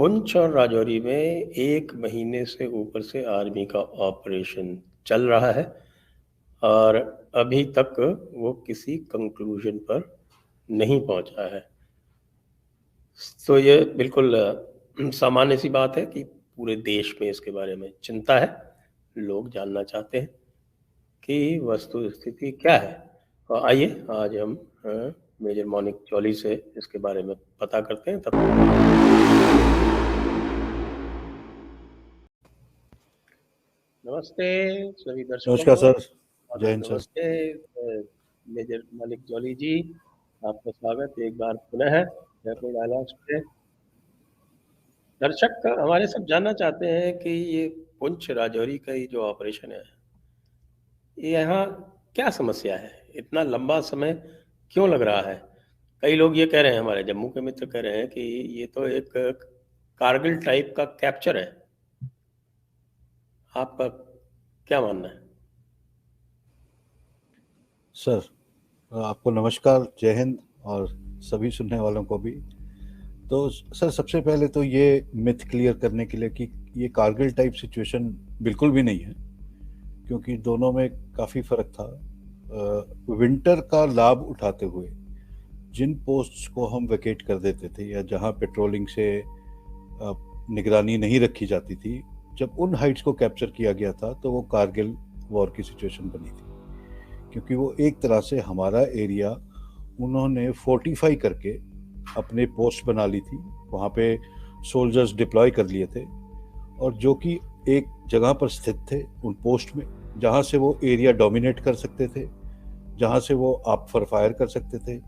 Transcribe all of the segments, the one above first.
पुंछ और राजौरी में 1 महीने से ऊपर से आर्मी का ऑपरेशन चल रहा है और अभी तक वो किसी कंक्लूजन पर नहीं पहुंचा है। तो ये बिल्कुल सामान्य सी बात है कि पूरे देश में इसके बारे में चिंता है। लोग जानना चाहते हैं कि वस्तु स्थिति क्या है। और आइए आज हम मेजर मौनिक जॉली से इसके बारे में पता करते हैं। तब नमस्ते सभी दर्शकों नमस्कार को सर। और जय हिंद सर। नमस्ते मेजर मलिक जॉली जी, आपका स्वागत एक बार पुनः है जयपुर डायलॉग्स पे। दर्शक हमारे सब जानना चाहते हैं कि ये पुंछ राजौरी का ये जो ऑपरेशन है, ये यहाँ क्या समस्या है, इतना लंबा समय क्यों लग रहा है। कई लोग ये कह रहे हैं, हमारे जम्मू के मित्र कह रहे हैं कि ये तो एक कारगिल टाइप का कैप्चर है। आपका क्या मानना है? सर आपको नमस्कार, जय हिंद और सभी सुनने वालों को भी। तो सर सबसे पहले तो ये मिथ क्लियर करने के लिए कि ये कारगिल टाइप सिचुएशन बिल्कुल भी नहीं है, क्योंकि दोनों में काफ़ी फ़र्क था। विंटर का लाभ उठाते हुए जिन पोस्ट्स को हम वेकेट कर देते थे या जहां पेट्रोलिंग से निगरानी नहीं रखी जाती थी, जब उन हाइट्स को कैप्चर किया गया था तो वो कारगिल वॉर की सिचुएशन बनी थी, क्योंकि वो एक तरह से हमारा एरिया उन्होंने फोर्टिफाई करके अपने पोस्ट बना ली थी। वहाँ पे सोल्जर्स डिप्लॉय कर लिए थे और जो कि एक जगह पर स्थित थे उन पोस्ट में, जहाँ से वो एरिया डोमिनेट कर सकते थे, जहाँ से वो आप फॉर फायर कर सकते थे,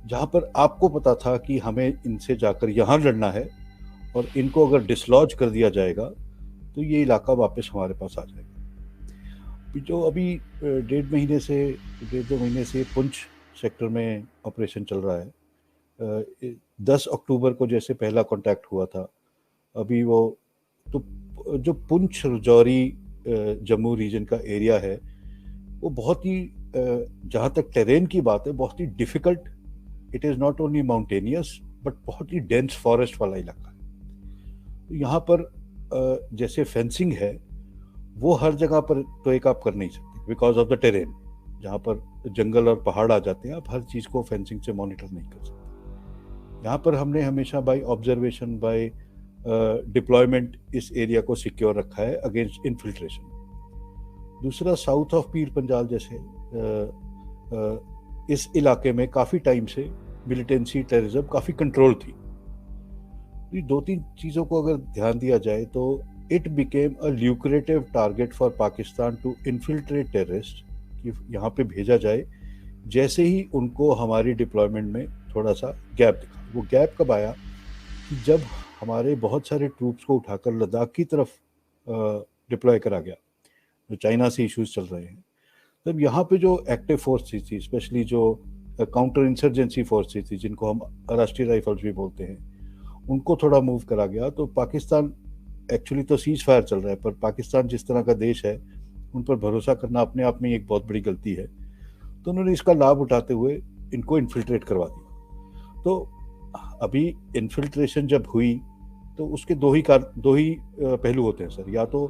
जहाँ पर आपको पता था कि हमें इनसे जाकर यहाँ लड़ना है और इनको अगर डिसलॉज कर दिया जाएगा तो ये इलाका वापस हमारे पास आ जाएगा। जो अभी 1.5 महीने से पुंछ सेक्टर में ऑपरेशन चल रहा है, 10 अक्टूबर को जैसे पहला कांटेक्ट हुआ था, अभी वो तो जो पुंछ राजौरी जम्मू रीजन का एरिया है वो बहुत ही, जहाँ तक टेरेन की बात है, बहुत ही difficult. It is not only mountainous but बहुत ही डेंस फॉरेस्ट वाला इलाका है। तो यहाँ पर जैसे फेंसिंग है वो हर जगह पर तो एक आप कर नहीं सकते बिकॉज ऑफ द टेरेन। जहाँ पर जंगल और पहाड़ आ जाते हैं आप हर चीज़ को फेंसिंग से मॉनिटर नहीं कर सकते। यहाँ पर हमने हमेशा बाय ऑब्जर्वेशन, बाय डिप्लॉयमेंट इस एरिया को सिक्योर रखा है अगेंस्ट इन्फिल्ट्रेशन। दूसरा, साउथ ऑफ पीर पंजाल जैसे इस इलाके में काफ़ी टाइम से मिलिटेंसी, टेररिज्म काफ़ी कंट्रोल थी। ये 2-3 चीज़ों को अगर ध्यान दिया जाए तो it became a lucrative target for Pakistan to infiltrate terrorists, कि यहाँ पे भेजा जाए जैसे ही उनको हमारी डिप्लॉयमेंट में थोड़ा सा गैप दिखा। वो गैप कब आया कि जब हमारे बहुत सारे ट्रूप्स को उठाकर लद्दाख की तरफ डिप्लॉय करा गया, जो चाइना से इश्यूज चल रहे हैं। तब यहाँ पे जो एक्टिव फोर्स थी, स्पेशली जो काउंटर इंसर्जेंसी फोर्स थी जिनको हम राष्ट्रीय राइफल्स भी बोलते हैं, उनको थोड़ा मूव करा गया। तो पाकिस्तान, एक्चुअली तो सीज फायर चल रहा है, पर पाकिस्तान जिस तरह का देश है उन पर भरोसा करना अपने आप में एक बहुत बड़ी गलती है। तो उन्होंने इसका लाभ उठाते हुए इनको इन्फिल्ट्रेट करवा दिया। तो अभी इन्फिल्ट्रेशन जब हुई तो उसके दो ही पहलू होते हैं सर। या तो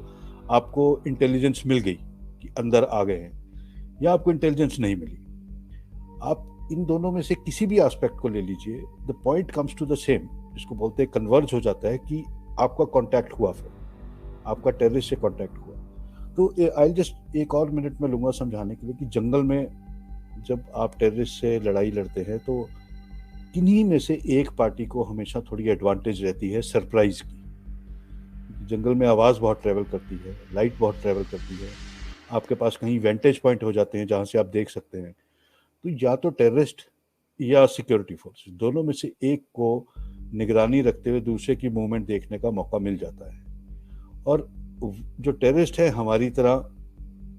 आपको इंटेलिजेंस मिल गई कि अंदर आ गए हैं, या आपको इंटेलिजेंस नहीं मिली। आप इन दोनों में से किसी भी एस्पेक्ट को ले लीजिए, the point comes to the same, जिसको बोलते हैं कन्वर्ज हो जाता है कि आपका कांटेक्ट हुआ, फिर आपका टेररिस्ट से कांटेक्ट हुआ। तो आई जस्ट एक और मिनट में लूँगा समझाने के लिए कि जंगल में जब आप टेररिस्ट से लड़ाई लड़ते हैं तो किन्हीं में से एक पार्टी को हमेशा थोड़ी एडवांटेज रहती है सरप्राइज की। जंगल में आवाज़ बहुत ट्रैवल करती है, लाइट बहुत ट्रैवल करती है, आपके पास कहीं वेंटेज पॉइंट हो जाते हैं जहाँ से आप देख सकते हैं। तो या तो टेररिस्ट या सिक्योरिटी फोर्सेस, दोनों में से एक को निगरानी रखते हुए दूसरे की मूवमेंट देखने का मौका मिल जाता है। और जो टेररिस्ट है हमारी तरह,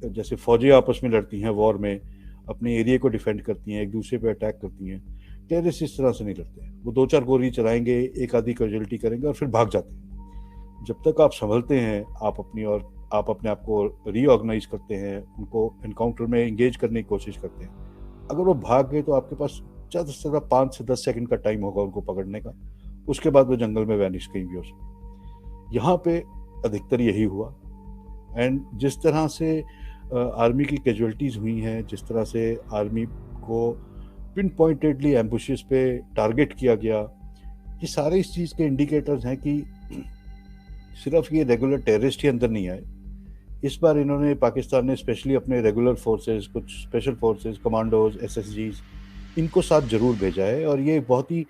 जैसे फौजी आपस में लड़ती हैं वॉर में, अपने एरिया को डिफेंड करती हैं, एक दूसरे पे अटैक करती हैं, टेररिस्ट इस तरह से नहीं लड़ते हैं। वो 2-4 गोली चलाएंगे, एक आधी कैजुअलिटी करेंगे और फिर भाग जाते हैं। जब तक आप संभलते हैं, आप अपने आप को रीऑर्गेनाइज करते हैं, उनको एनकाउंटर में एंगेज करने की कोशिश करते हैं। अगर वो भाग गए तो आपके पास ज़्यादा से ज़्यादा 5 से 10 सेकंड का टाइम होगा उनको पकड़ने का, उसके बाद वो जंगल में वैनिश कहीं भी हो सकते। यहाँ पे अधिकतर यही हुआ। एंड जिस तरह से आर्मी की कैजुअलिटीज़ हुई हैं, जिस तरह से आर्मी को पिन पॉइंटेडली एम्बुशेस पे टारगेट किया गया, ये सारे इस चीज़ के इंडिकेटर्स हैं कि सिर्फ ये रेगुलर टेररिस्ट ही अंदर नहीं आए। इस बार इन्होंने, पाकिस्तान ने स्पेशली अपने रेगुलर फोर्सेस, कुछ स्पेशल फोर्सेस, कमांडोज, एसएसजीज, इनको साथ जरूर भेजा है। और ये बहुत ही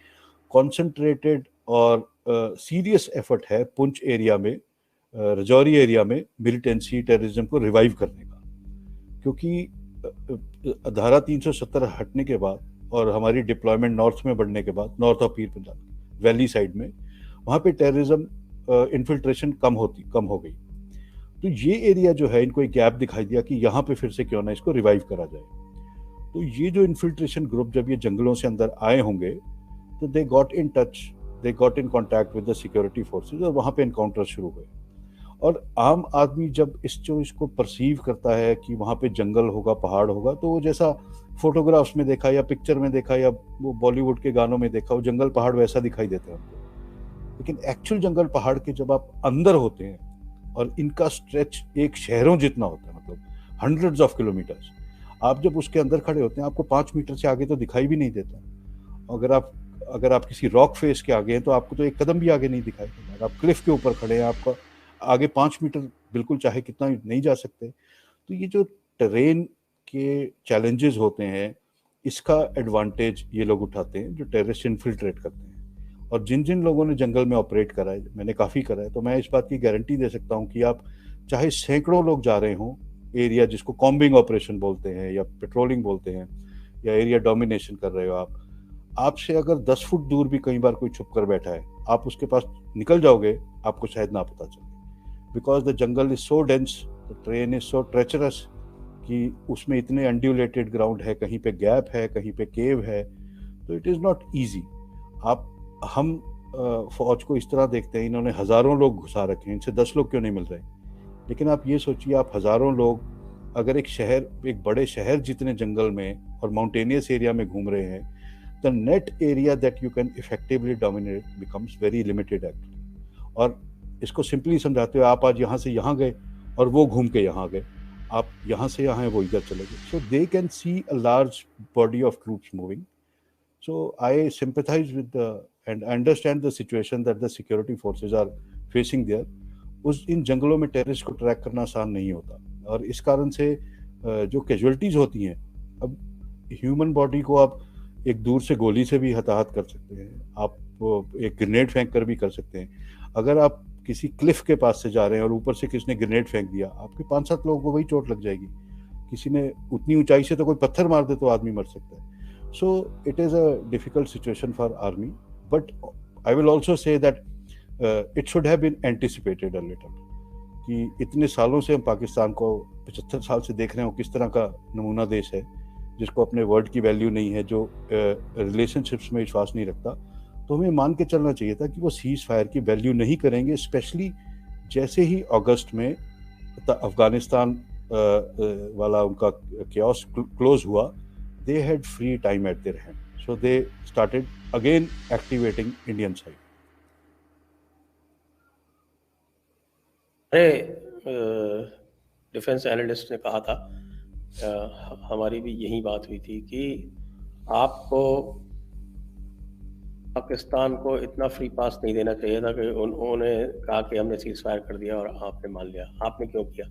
कॉन्सेंट्रेटेड और सीरियस एफर्ट है पुंछ एरिया में, रजौरी एरिया में मिलिटेंसी टेररिज्म को रिवाइव करने का। क्योंकि धारा 370 हटने के बाद और हमारी डिप्लॉयमेंट नॉर्थ में बढ़ने के बाद, north of Pir Punjab valley side में, वहाँ पे टेररिज्म इन्फिल्ट्रेशन कम हो गई। तो ये एरिया जो है, इनको एक गैप दिखाई दिया कि यहाँ पे फिर से क्यों ना इसको रिवाइव करा जाए। तो ये जो इन्फिल्ट्रेशन ग्रुप जब ये जंगलों से अंदर आए होंगे तो they got in touch, they got in contact with the security forces, और वहाँ पे इनकाउंटर शुरू हुए। और आम आदमी जब इसको परसीव करता है कि वहाँ पे जंगल होगा, पहाड़ होगा, तो वो जैसा फोटोग्राफ्स में देखा या पिक्चर में देखा या वो बॉलीवुड के गानों में देखा, वो जंगल पहाड़ वैसा दिखाई देते हैं हमको। लेकिन एक्चुअल जंगल पहाड़ के जब आप अंदर होते हैं, और इनका स्ट्रेच एक शहरों जितना होता है, मतलब हंड्रेड्स ऑफ किलोमीटर्स, आप जब उसके अंदर खड़े होते हैं आपको 5 मीटर से आगे तो दिखाई भी नहीं देता। अगर आप किसी रॉक फेस के आगे हैं तो आपको तो एक कदम भी आगे नहीं दिखाई देता। अगर आप क्लिफ के ऊपर खड़े हैं, आपका आगे 5 मीटर बिल्कुल चाहे कितना नहीं जा सकते। तो ये जो टेरेन के चैलेंजेस होते हैं, इसका एडवांटेज ये लोग उठाते हैं जो टेररिस्ट इन्फिल्ट्रेट करते हैं। और जिन जिन लोगों ने जंगल में ऑपरेट करा है, मैंने काफ़ी करा है, तो मैं इस बात की गारंटी दे सकता हूँ कि आप चाहे सैकड़ों लोग जा रहे हों, एरिया जिसको कॉम्बिंग ऑपरेशन बोलते हैं या पेट्रोलिंग बोलते हैं, या एरिया डोमिनेशन कर रहे हो आपसे अगर 10 फुट दूर भी कई बार कोई छुप कर बैठा है, आप उसके पास निकल जाओगे, आपको शायद ना पता चले। Because the jungle is so dense, the terrain is so treacherous कि उसमें इतने अनड्यूलेटेड ग्राउंड है, कहीं पे गैप है, कहीं पे केव है, तो इट इज़ नॉट ईजी। हम फौज को इस तरह देखते हैं, इन्होंने हज़ारों लोग घुसा रखे हैं, इनसे 10 लोग क्यों नहीं मिल रहे। लेकिन आप ये सोचिए, आप हज़ारों लोग अगर एक बड़े शहर जितने जंगल में और माउंटेनियस एरिया में घूम रहे हैं, the net area that you can effectively dominate becomes very limited actually. और इसको सिंपली समझाते हुए, आप आज यहाँ से यहाँ गए और वो घूम के यहाँ गए, आप यहाँ से यहाँ है, वो इधर चले गए, so they can see a large body of troops moving. So I sympathize with and understand the situation that the security forces are facing there. इन जंगलों में टेररिस्ट को ट्रैक करना आसान नहीं होता, और इस कारण से जो कैजुअलिटीज होती हैं, अब ह्यूमन बॉडी को आप एक दूर से गोली से भी हताहत कर सकते हैं, आप एक ग्रेनेड फेंक कर भी कर सकते हैं। अगर आप किसी क्लिफ के पास से जा रहे हैं और ऊपर से किसी ने ग्रेनेड फेंक दिया, आपके 5-7 लोगों को वही चोट लग जाएगी। किसी ने उतनी ऊंचाई से तो कोई पत्थर मार दे तो आदमी मर सकता है। So it is a difficult situation for army, but I will also say that it should have been anticipated a little, कि इतने सालों से हम पाकिस्तान को 75 साल से देख रहे हो, किस तरह का नमूना देश है जिसको अपने वर्ड की वैल्यू नहीं है, जो रिलेशनशिप्स में विश्वास नहीं रखता। तो हमें मान के चलना चाहिए था कि वो सीज फायर की वैल्यू नहीं करेंगे, स्पेशली जैसे ही अगस्त में अफगानिस्तान वाला उनका chaos क्लोज हुआ, they had free time at their hand, so they started again activating Indian side. Defence analyst ने कहा था, हमारी भी यही बात हुई थी कि आपको पाकिस्तान को इतना फ्री पास नहीं देना चाहिए था कि उन्होंने कहा कि हमने सीज फायर कर दिया और आपने मान लिया। आपने क्यों किया?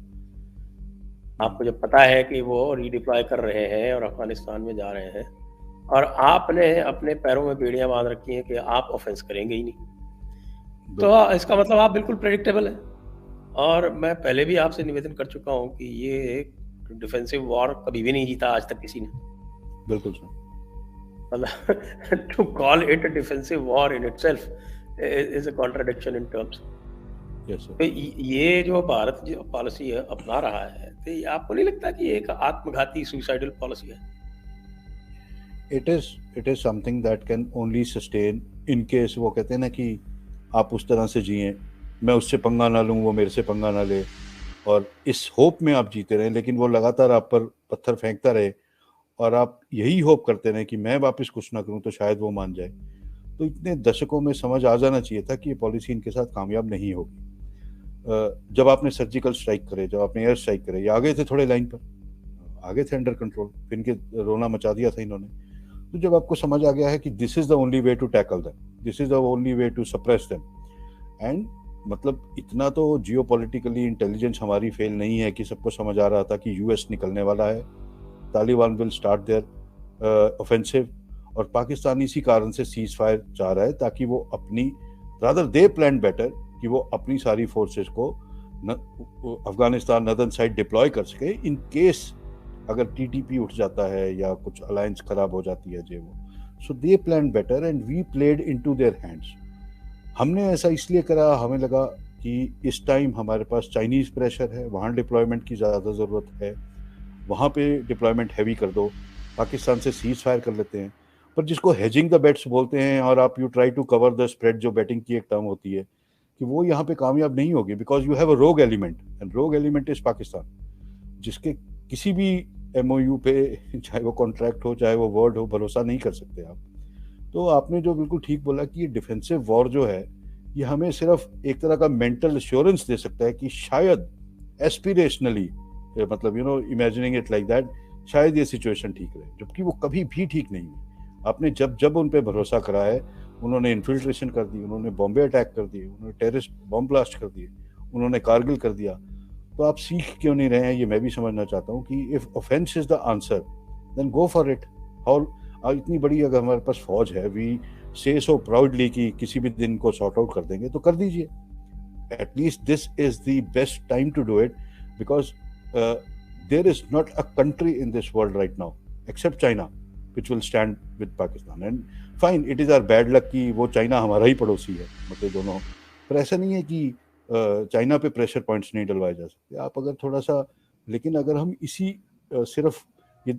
आपको जब पता है कि वो रीडिप्लॉय कर रहे हैं और अफगानिस्तान में जा रहे हैं, और आपने अपने पैरों में बेड़ियां बांध रखी हैं कि आप ऑफेंस करेंगे ही नहीं, तो इसका मतलब आप बिल्कुल प्रेडिक्टेबल है। और मैं पहले भी आपसे निवेदन कर चुका हूं कि ये एक डिफेंसिव वॉर कभी भी नहीं जीता आज तक किसी ने। बिल्कुल sir, to call it a defensive war in itself is a contradiction in terms. तो ये जो भारत जो पॉलिसी अपना रहा है, तो आपको नहीं लगता कि एक आत्मघाती सुसाइडल पॉलिसी है? It is something that can only sustain in case वो कहते हैं ना कि आप उस तरह से जिए, मैं उससे पंगा ना लूँ, वो मेरे से पंगा ना ले, और इस होप में आप जीते रहे, लेकिन वो लगातार आप पर पत्थर फेंकता रहे और आप यही होप करते रहे कि मैं वापस कुछ ना करूँ तो शायद वो मान जाए। तो इतने दशकों में समझ आ जाना चाहिए था कि ये पॉलिसी इनके साथ कामयाब नहीं होगी। जब आपने सर्जिकल स्ट्राइक करे, जब आपने एयर स्ट्राइक करे, ये आ गए थे थोड़े लाइन पर, आ गए थे अंडर कंट्रोल, फिर इनके रोना मचा दिया था इन्होंने। तो जब आपको समझ आ गया है कि this is the only way to tackle them, this is the only way to suppress them, and मतलब इतना तो जियोपॉलिटिकली इंटेलिजेंस हमारी फेल नहीं है कि सबको समझ आ रहा था कि यूएस निकलने वाला है, Taliban will start their offensive, और पाकिस्तान इसी कारण से सीज फायर चाह रहा है ताकि वो अपनी, रादर दे प्लान बेटर कि वो अपनी सारी फोर्सेस को अफगानिस्तान नदर्न साइड डिप्लॉय कर सके इन केस अगर टीटीपी उठ जाता है या कुछ अलायंस खराब हो जाती है जे वो। So they plan better and we played into their hands. हमने ऐसा इसलिए करा, हमें लगा कि इस टाइम हमारे पास चाइनीज प्रेशर है, वहाँ डिप्लॉयमेंट की ज़्यादा ज़रूरत है, वहाँ पे डिप्लॉयमेंट हैवी कर दो, पाकिस्तान से सीज फायर कर लेते हैं। पर जिसको हेजिंग द बेट्स बोलते हैं, और आप you try to cover the spread, जो बैटिंग की एक टर्म होती है, कि वो यहाँ पे कामयाब नहीं होगी, बिकॉज यू हैव अ रोग एलिमेंट एंड रोग एलिमेंट इज पाकिस्तान, जिसके किसी भी एमओयू पे, चाहे वो कॉन्ट्रैक्ट हो चाहे वो वर्ड हो, भरोसा नहीं कर सकते आप। तो आपने जो बिल्कुल ठीक बोला कि ये डिफेंसिव वॉर जो है, ये हमें सिर्फ एक तरह का मेंटल एश्योरेंस दे सकता है कि शायद एस्पिरेशनली, मतलब इमेजिनिंग इट लाइक दैट, शायद ये सिचुएशन ठीक रहे, जबकि वो कभी भी ठीक नहीं हुई। आपने जब जब उन पे भरोसा करा है, उन्होंने इन्फिल्ट्रेशन कर दी, उन्होंने बॉम्बे अटैक कर दिए, उन्होंने टेररिस्ट बॉम्ब ब्लास्ट कर दिए, उन्होंने कारगिल कर दिया। तो आप सीख क्यों नहीं रहे हैं, ये मैं भी समझना चाहता हूँ कि if offense is the answer then go for it. How इतनी बड़ी अगर हमारे पास फौज है, वी से सो प्राउडली कि किसी भी दिन को सॉर्ट आउट कर देंगे, तो कर दीजिए। At least this is the best time to do it, because there is not a country in this world right now except China which will stand with Pakistan, and fine, it is our bad luck कि वो China हमारा ही पड़ोसी है, मतलब दोनों। पर ऐसा नहीं है कि चाइना पे प्रेशर पॉइंट्स नहीं डलवाए जा सकते। आप अगर थोड़ा सा, लेकिन अगर हम इसी सिर्फ ये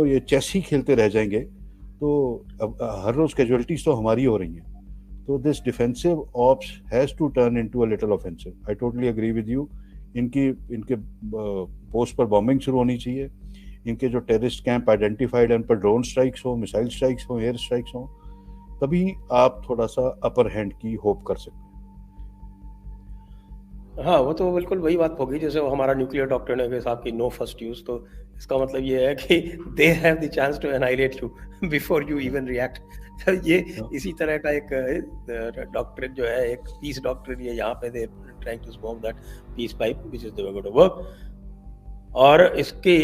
ये चेस ही खेलते रह जाएंगे, तो अब हर रोज कैजुअलिटीज तो हमारी हो रही हैं। तो this defensive ops has to turn into a little offensive. I totally agree with you. इनके पोस्ट पर बॉम्बिंग शुरू होनी चाहिए, इनके जो टेररिस्ट कैंप आइडेंटिफाइड हैं उन पर ड्रोन स्ट्राइक्स हो, मिसाइल स्ट्राइक्स हो, एयर स्ट्राइक्स हो, तभी आप थोड़ा सा अपर हैंड की होप कर सकते हैं। हाँ, वो तो बिल्कुल वही बात होगी जैसे वो हमारा न्यूक्लियर डॉक्ट्रिन है कि साहब की नो फर्स्ट यूज, तो इसका मतलब ये है कि they have the chance to annihilate you before you even react. तो ये इसी तरह का एक डॉक्ट्रिन जो है, एक पीस डॉक्ट्रिन, ये यहाँ पे they trying to smoke that peace pipe which is the way to work, और इसके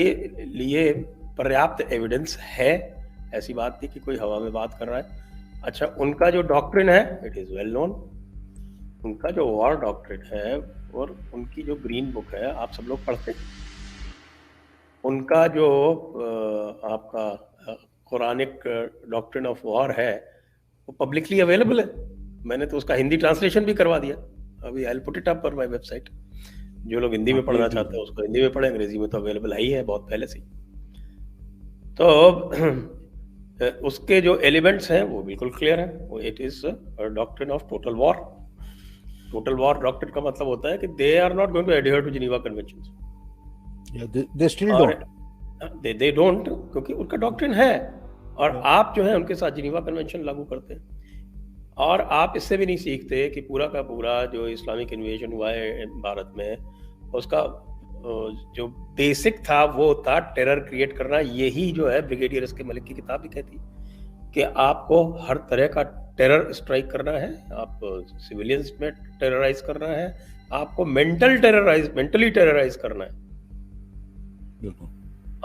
लिए पर्याप्त एविडेंस है। ऐसी बात नहीं कि कोई हवा में बात कर रहा है। अच्छा, उनका जो डॉक्ट्रिन है इट इज वेल नोन, उनका जो वॉर डॉक्ट्रिन है और उनकी जो ग्रीन बुक है आप सब लोग पढ़ते हैं, उनका जो आपका कुरानिक डॉक्ट्रिन ऑफ वॉर है वो पब्लिकली अवेलेबल है। मैंने तो उसका हिंदी ट्रांसलेशन भी करवा दिया, अभी I will put it up पर माय वेबसाइट। जो लोग हिंदी में पढ़ना चाहते हैं उसको हिंदी में पढ़े, अंग्रेजी में तो अवेलेबल ही है बहुत पहले से। तो उसके जो एलिमेंट्स हैं वो बिल्कुल क्लियर है, वो it is doctrine of total war. Total war doctrine का मतलब होता है कि they are not going to adhere to Geneva conventions. They still don't, they don't, क्योंकि उनका डॉक्ट्रिन है, और आप जो है उनके साथ जिनेवा कन्वेंशन लागू करते हैं। और आप इससे भी नहीं सीखते कि पूरा का पूरा जो इस्लामिक इन्वेजन हुआ है भारत में, उसका जो बेसिक था वो था टेरर क्रिएट करना। यही जो है ब्रिगेडियर एस.के. मलिक की किताब भी कहती कि आपको हर तरह का टेरर स्ट्राइक करना है, आप सिविलियंस में टेरराइज करना है, आपको मेंटली टेरराइज करना है।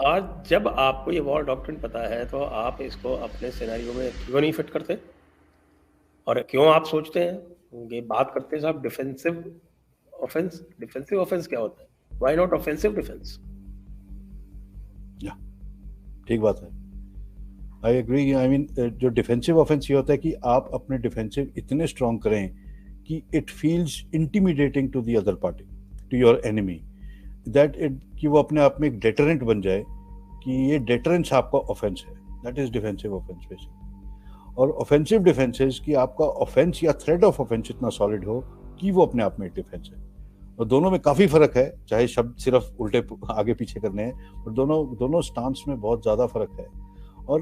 और जब आपको ये वॉर डॉक्ट्रिन पता है तो आप इसको अपने सिनेरियो में क्यों नहीं फिट करते, और क्यों आप सोचते हैं ये बात करते हैं साहब डिफेंसिव ऑफेंस। डिफेंसिव ऑफेंस क्या होता है? Why not offensive defence? या ठीक बात है, आई एग्री। आई मीन जो डिफेंसिव ऑफेंस ये होता है कि आप अपने डिफेंसिव इतने स्ट्रॉन्ग करें कि it feels intimidating to the other party, to your enemy, that it, कि वो अपने आप में एक डेटरेंट बन जाए कि ये डेटरेंस आपका ऑफेंस है। That is defensive offence basic. और ऑफेंसिव डिफेंसेस कि आपका ऑफेंस या थ्रेट ऑफ ऑफेंस इतना सॉलिड हो कि वो अपने आप में एक डिफेंस है। और दोनों में काफ़ी फ़र्क है, चाहे शब्द सिर्फ उल्टे आगे पीछे करने हैं, पर दोनों स्टांस में बहुत ज़्यादा फ़र्क है। और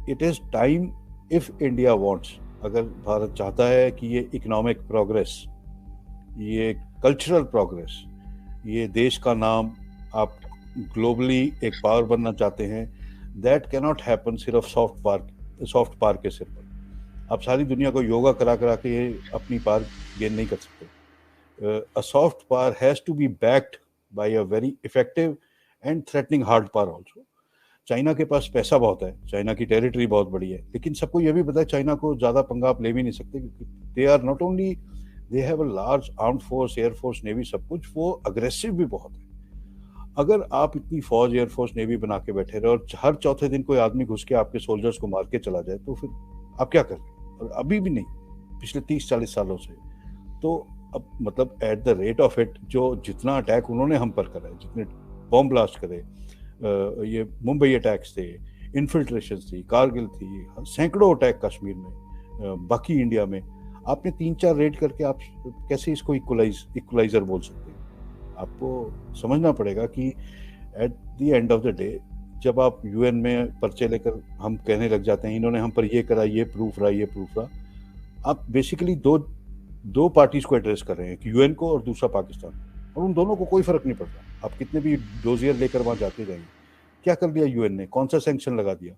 it is time, if India wants, अगर भारत चाहता है कि ये इकोनॉमिक प्रोग्रेस, ये कल्चरल प्रोग्रेस, ये देश का नाम, आप ग्लोबली एक पावर बनना चाहते हैं, दैट कैनॉट हैपन सिर्फ सॉफ्ट पावर के सिर पर। आप सारी दुनिया को योगा करा करा के ये अपनी पावर गेन नहीं कर सकते। A soft power has to be backed by a very effective and threatening hard power also. China के पास पैसा बहुत है, चाइना की टेरिटरी बहुत बड़ी है, लेकिन सबको यह भी पता है चाइना को ज़्यादा पंगा आप ले भी नहीं सकते, क्योंकि they are not only, they have a large armed force, air force, navy, सब कुछ, वो अग्रेसिव भी बहुत है। अगर आप इतनी फौज, एयरफोर्स, नेवी बना के बैठे रहे और हर चौथे दिन कोई आदमी घुस के आपके सोल्जर्स को मार के चला जाए, तो फिर आप क्या कर रहे हैं? और अभी भी नहीं, पिछले 30-40 सालों से। तो अब मतलब at the rate of it, जो जितना अटैक उन्होंने हम पर करा है, जितने बॉम्ब ब्लास्ट करे, ये मुंबई अटैक्स थे, इन्फिल्ट्रेशन थी, कारगिल थी, सैकड़ों अटैक कश्मीर में, बाकी इंडिया में, आपने 3-4 रेड करके आप कैसे इसको इक्वलाइजर बोल सकते हैं? आपको समझना पड़ेगा कि at the end of the day, जब आप यूएन में पर्चे लेकर हम कहने लग जाते हैं इन्होंने हम पर ये करा, ये प्रूफ रहा, ये प्रूफ रहा, आप बेसिकली दो पार्टीज को एड्रेस कर रहे हैं, कि यूएन को और दूसरा पाकिस्तान, और उन दोनों को कोई फर्क नहीं पड़ता। आप कितने भी डोजियर लेकर वहां जाते जाएंगे, क्या कर दिया यूएन ने, कौन सा सैंक्शन लगा दिया?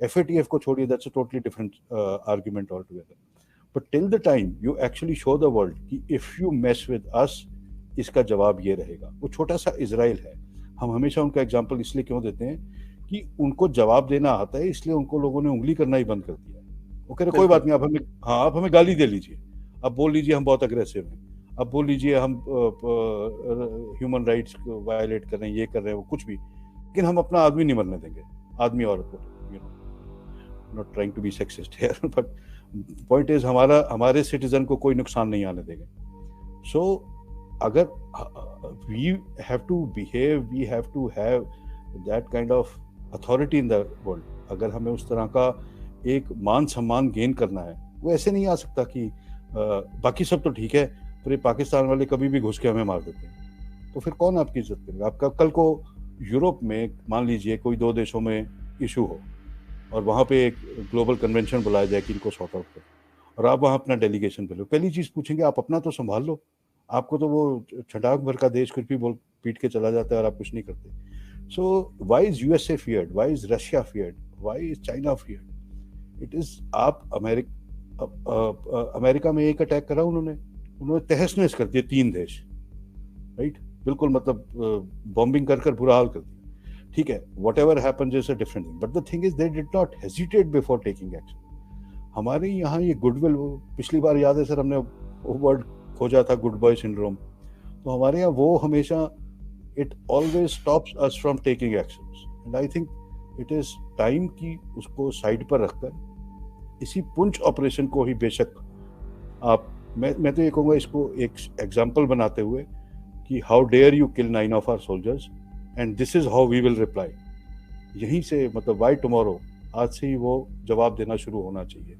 एफएटीएफ को छोड़िए, that's a totally different argument all together. But till the time you actually show the world कि if you mess with us, इसका जवाब ये रहेगा। वो छोटा सा इजराइल है, हम हमेशा उनका एग्जाम्पल इसलिए क्यों देते हैं कि उनको जवाब देना आता है, इसलिए उनको लोगों ने उंगली करना ही बंद कर दिया। वो कह रहे कोई बात नहीं, आप हमें गाली दे लीजिए, अब बोल लीजिए हम बहुत अग्रेसिव हैं, अब बोल लीजिए हम ह्यूमन राइट्स को वायलेट कर रहे हैं, ये कर रहे हैं, वो कुछ भी, लेकिन हम अपना आदमी नहीं मरने देंगे, आदमी औरत को, you know, not trying to be sexist here, but point is हमारे सिटीजन को कोई नुकसान नहीं आने देंगे। सो अगर we have to behave, we have to have that kind of authority in the world. अगर हमें उस तरह का एक मान सम्मान गेन करना है, वो ऐसे नहीं आ सकता कि बाकी सब तो ठीक है, पर पाकिस्तान वाले कभी भी घुस के हमें मार देते हैं, तो फिर कौन आपकी इज्जत करेगा? आपका कल को यूरोप में मान लीजिए कोई 2 देशों में इशू हो और वहाँ पे एक ग्लोबल कन्वेंशन बुलाया जाए कि इनको सॉर्ट आउट करो, और आप वहाँ अपना डेलीगेशन भेजो, पहली चीज़ पूछेंगे आप अपना तो संभाल लो, आपको तो वो छटाक भर का देश कुछ भी बोल पीट के चला जाता है और आप कुछ नहीं करते। So why is USA feared, why is Russia feared, why is China feared? It is, आप अमेरिका में एक अटैक करा उन्होंने तहस नहस कर दिए 3 देश, राइट, बिल्कुल, मतलब बॉम्बिंग कर बुरा हाल कर दिया, ठीक है, what ever happens is a different thing, but the thing is they did not hesitate before taking action. हमारे यहाँ ये गुडविल, पिछली बार याद है सर, हमने वो वर्ड खोजा था, गुड बॉय सिंड्रोम, तो हमारे यहाँ वो हमेशा, it always stops us from taking actions, and I think it is time कि उसको साइड पर रखकर इसी पुंछ ऑपरेशन को ही बेशक आप, मैं तो ये कहूँगा इसको एक एग्जाम्पल बनाते हुए कि how dare you kill 9 of our soldiers and this is how we will reply. यहीं से मतलब वाई टुमारो, आज से ही वो जवाब देना शुरू होना चाहिए।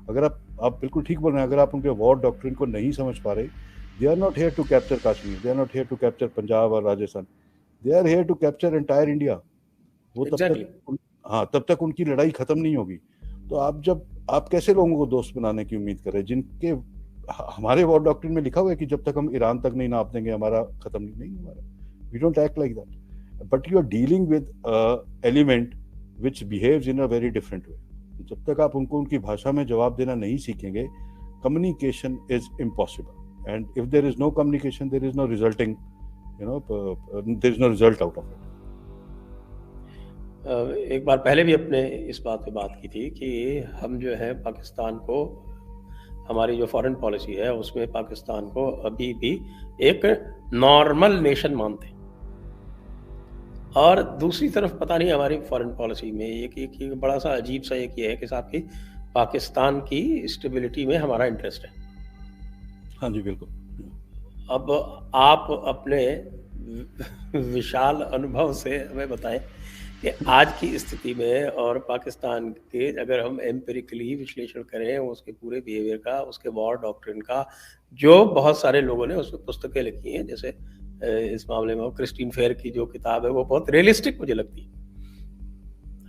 अगर आप बिल्कुल ठीक बोल रहे हैं, अगर आप उनके वॉर डॉक्ट्रिन को नहीं समझ पा रहे, they are not here to capture Kashmir, they are not here to capture Punjab और Rajasthan, they are here to capture entire India. वो तब तक उनकी लड़ाई खत्म नहीं होगी। तो आप कैसे लोगों को दोस्त बनाने की उम्मीद कर रहे हैं, जिनके हमारे वॉर डॉक्ट्रिन में लिखा हुआ है कि जब तक हम ईरान तक नहीं नाप देंगे हमारा खत्म नहीं हमारा, we don't act like that, but you are dealing with element which behaves in a very different way. जब तक आप उनको उनकी भाषा में जवाब देना नहीं सीखेंगे, communication is impossible, and if there is no communication there is no resulting, there is no result out of it. एक बार पहले भी अपने इस बात पे बात की थी कि हम जो है पाकिस्तान को, हमारी जो फॉरेन पॉलिसी है उसमें पाकिस्तान को अभी भी एक नॉर्मल नेशन मानते हैं, और दूसरी तरफ पता नहीं हमारी फॉरेन पॉलिसी में एक बड़ा सा अजीब सा एक ये है कि साहब की पाकिस्तान की स्टेबिलिटी में हमारा इंटरेस्ट है। हाँ जी, बिल्कुल। अब आप अपने विशाल अनुभव से हमें बताएं कि आज की स्थिति में और पाकिस्तान के अगर हम एम्पिरिकली विश्लेषण करें उसके पूरे बिहेवियर का, उसके वॉर डॉक्ट्रिन का, जो बहुत सारे लोगों ने उसमें पुस्तकें लिखी हैं, जैसे इस मामले में क्रिस्टीन फेयर की जो किताब है वो बहुत रियलिस्टिक मुझे लगती है।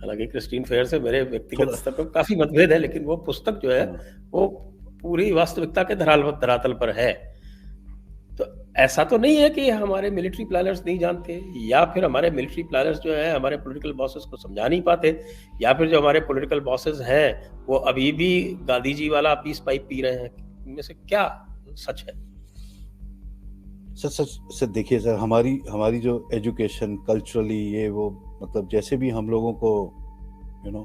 हालांकि क्रिस्टीन फेयर से मेरे व्यक्तिगत थोड़ा स्तर पर काफी मतभेद है, लेकिन वो पुस्तक जो है वो पूरी वास्तविकता के धरातल पर है। तो ऐसा तो नहीं है कि हमारे मिलिट्री प्लानर्स नहीं जानते, या फिर हमारे मिलिट्री प्लानर्स जो है हमारे पॉलिटिकल बॉसेस को समझा नहीं पाते, या फिर जो हमारे पॉलिटिकल बॉसेस हैं वो अभी भी गांधी जी वाला पीस पाइप पी रहे हैं। इनमें से क्या सच है? सच देखिए सर, हमारी जो एजुकेशन कल्चरली ये वो मतलब जैसे भी हम लोगों को you know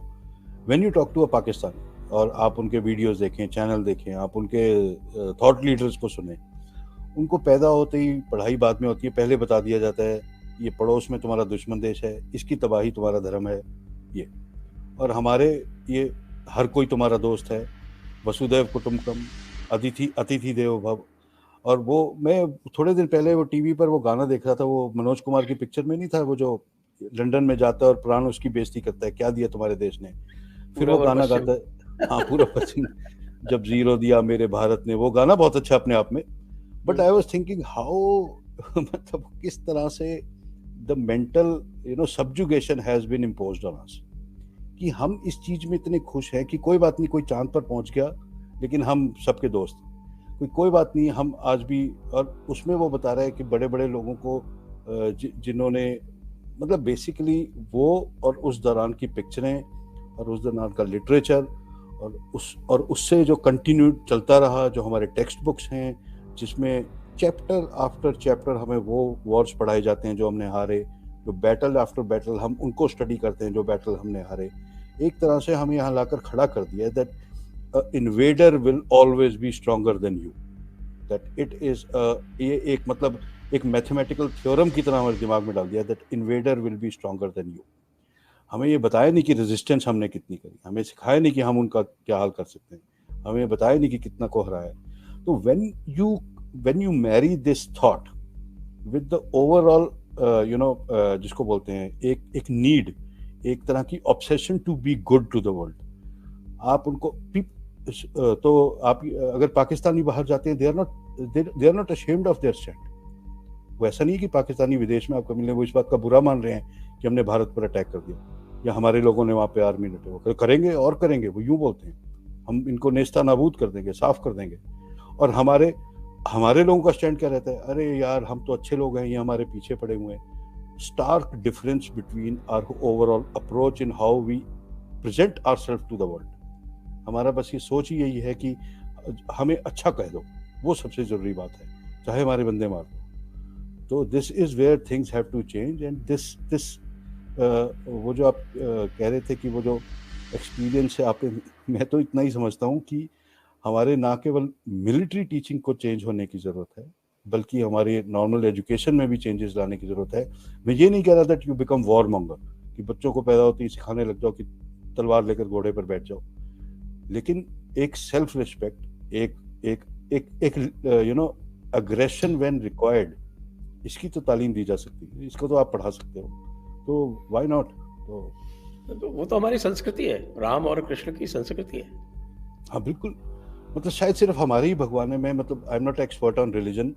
when you talk to a Pakistani और आप उनके वीडियोस देखें, चैनल देखें, आप उनके थॉट लीडर्स को सुने, उनको पैदा होते ही पढ़ाई बाद में होती है, पहले बता दिया जाता है ये पड़ोस में तुम्हारा दुश्मन देश है, इसकी तबाही तुम्हारा धर्म है ये, और हमारे ये हर कोई तुम्हारा दोस्त है, वसुदैव कुटुंबकम, अतिथि देवो भव। और वो मैं थोड़े दिन पहले वो टीवी पर वो गाना देख रहा था, वो मनोज कुमार की पिक्चर में नहीं था वो जो लंदन में जाता है और प्राण उसकी बेइज्जती करता है, क्या दिया तुम्हारे देश ने, फिर वो गाना गाता है, हाँ पूरा पश्चिम जब जीरो दिया मेरे भारत ने, वो गाना बहुत अच्छा अपने आप में। But I was thinking how मतलब किस तरह से the mental subjugation has been imposed on us, कि हम इस चीज में इतने खुश हैं कि कोई बात नहीं, कोई चांद पर पहुंच गया लेकिन हम सबके दोस्त, कोई बात नहीं हम आज भी। और उसमें वो बता रहा है कि बड़े बड़े लोगों को जिन्होंने मतलब बेसिकली वो और उस दौरान की पिक्चरें और उस दौरान का लिटरेचर और उससे जो कंटिन्यू चलता रहा, जो हमारे टेक्स्ट बुक्स हैं जिसमें चैप्टर आफ्टर चैप्टर हमें वो वॉर्स पढ़ाए जाते हैं जो हमने हारे, जो बैटल आफ्टर बैटल हम उनको स्टडी करते हैं जो बैटल हमने हारे, एक तरह से हमें यहाँ लाकर खड़ा कर दिया है that invader will always be stronger than you, that it is ये एक मतलब एक मैथमेटिकल थ्योरम की तरह हमारे दिमाग में डाल दिया that invader will be stronger than you. हमें ये बताया नहीं कि रेजिस्टेंस हमने कितनी करी, हमें सिखाया नहीं कि हम उनका क्या हाल कर सकते हैं, हमें बताया नहीं कि कितना को हराया। तो when you marry this thought with the overall जिसको बोलते हैं एक नीड, एक तरह की obsession to be good to the world, आप उनको तो आप अगर पाकिस्तानी बाहर जाते हैं, they are not ashamed of their stand। वो ऐसा नहीं कि पाकिस्तानी विदेश में आपको मिलने वो इस बात का बुरा मान रहे हैं कि हमने भारत पर अटैक कर दिया या हमारे लोगों ने वहाँ पे आर्मी लटे, वो करेंगे और करेंगे, वो यूं बोलते हैं हम इनको नेस्ता नाबूद कर देंगे, साफ कर देंगे। और हमारे लोगों का स्टैंड क्या रहता है, अरे यार हम तो अच्छे लोग हैं, ये हमारे पीछे पड़े हुए हैं। Stark difference between our overall approach in how we present ourselves to the world. हमारा बस ये सोच ही यही है कि हमें अच्छा कह दो, वो सबसे जरूरी बात है, चाहे हमारे बंदे मार दो। तो this is where things have to change and this वो जो आप कह रहे थे कि वो जो एक्सपीरियंस है आप, मैं तो इतना ही समझता हूँ कि हमारे ना केवल मिलिट्री टीचिंग को चेंज होने की ज़रूरत है, बल्कि हमारे नॉर्मल एजुकेशन में भी चेंजेस लाने की ज़रूरत है। मैं ये नहीं कह रहा that you become war monger, कि बच्चों को पैदा होते ही सिखाने लग जाओ कि तलवार लेकर घोड़े पर बैठ जाओ, लेकिन एक सेल्फ रिस्पेक्ट, एक अग्रेशन व्हेन रिक्वायर्ड, इसकी तो तालीम दी जा सकती है, इसको तो आप पढ़ा सकते हो, तो व्हाई नॉट। तो वो तो हमारी संस्कृति है, राम और कृष्ण की संस्कृति है। हाँ बिल्कुल, मतलब शायद सिर्फ हमारे ही भगवान है, मैं मतलब I am not expert on religion,